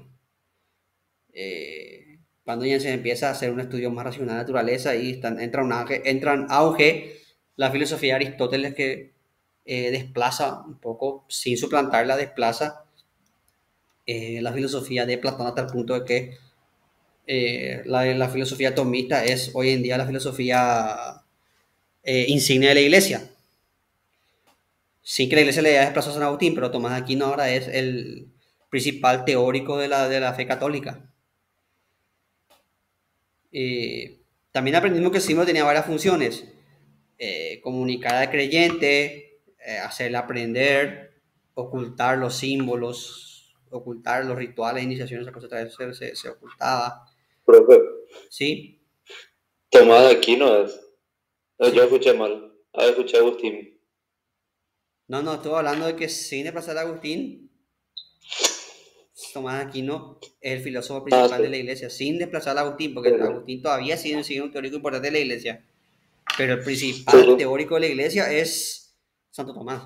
S1: Cuando ya se empieza a hacer un estudio más racional de naturaleza y entra en auge la filosofía de Aristóteles que desplaza un poco, sin suplantarla, desplaza la filosofía de Platón hasta el punto de que la filosofía tomista es hoy en día la filosofía insignia de la iglesia. Sin que la iglesia le haya desplazado a San Agustín, pero Tomás de Aquino ahora es el principal teórico de la fe católica. También aprendimos que el símbolo tenía varias funciones. Comunicar al creyente, hacerle aprender, ocultar los símbolos, ocultar los rituales de iniciación, esa cosa se ocultaba.
S5: Profe,
S1: ¿Sí?
S3: Tomás de Aquino es. No,
S1: Sí.
S3: yo escuché mal. Ahora escuché a Agustín.
S1: No, estuve hablando de que sin desplazar a Agustín, Tomás de Aquino es el filósofo principal
S3: sí.
S1: de la iglesia, sin desplazar a Agustín, porque Agustín todavía sigue un teórico importante de la iglesia, pero el principal
S3: Sí.
S1: teórico de la iglesia es Santo Tomás.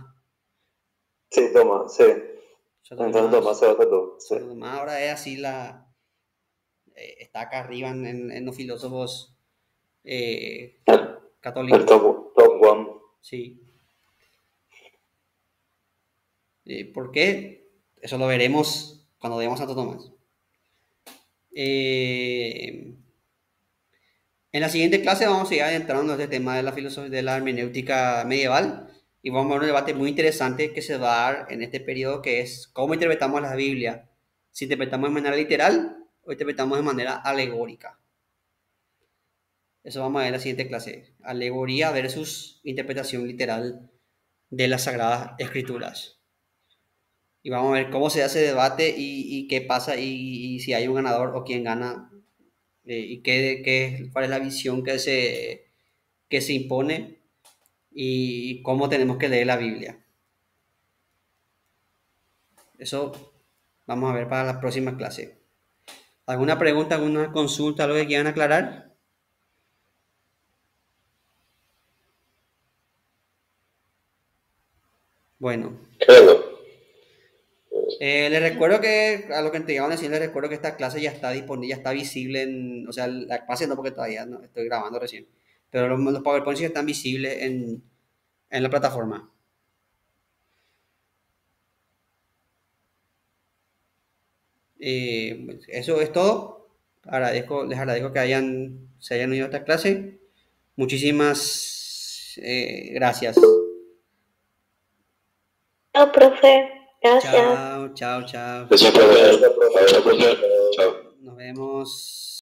S5: sí, Tomás, sí.
S1: Santo
S5: Entonces Tomás se basa todo. Sí.
S1: Santo Tomás ahora es así está acá arriba en los filósofos
S5: El
S1: católicos.
S5: top one.
S1: Sí. ¿Por qué? Eso lo veremos cuando veamos a Santo Tomás. En la siguiente clase vamos a ir adentrando en este tema de la filosofía de la hermenéutica medieval y vamos a ver un debate muy interesante que se va a dar en este periodo, que es cómo interpretamos la Biblia. Si interpretamos de manera literal o interpretamos de manera alegórica. Eso vamos a ver en la siguiente clase. Alegoría versus interpretación literal de las Sagradas Escrituras. Y vamos a ver cómo se hace debate y qué pasa y si hay un ganador o quién gana y cuál es la visión que se impone y cómo tenemos que leer la Biblia. eso vamos a ver para la próxima clase. ¿Alguna pregunta, alguna consulta, algo que quieran aclarar? Bueno,
S2: Claro,
S1: les recuerdo que, a lo que te iban a decir, les recuerdo que esta clase ya está disponible, ya está visible o sea, la clase no porque todavía no estoy grabando recién, pero los PowerPoints ya están visibles en la plataforma. Eso es todo. Les agradezco que se hayan unido a esta clase. Muchísimas gracias.
S4: No, profe, gracias.
S1: Chao, chao, chao.
S3: Gracias, profe.
S6: Gracias, profe.
S3: Chao, profe.
S6: Chao.
S2: chao.
S1: Nos vemos.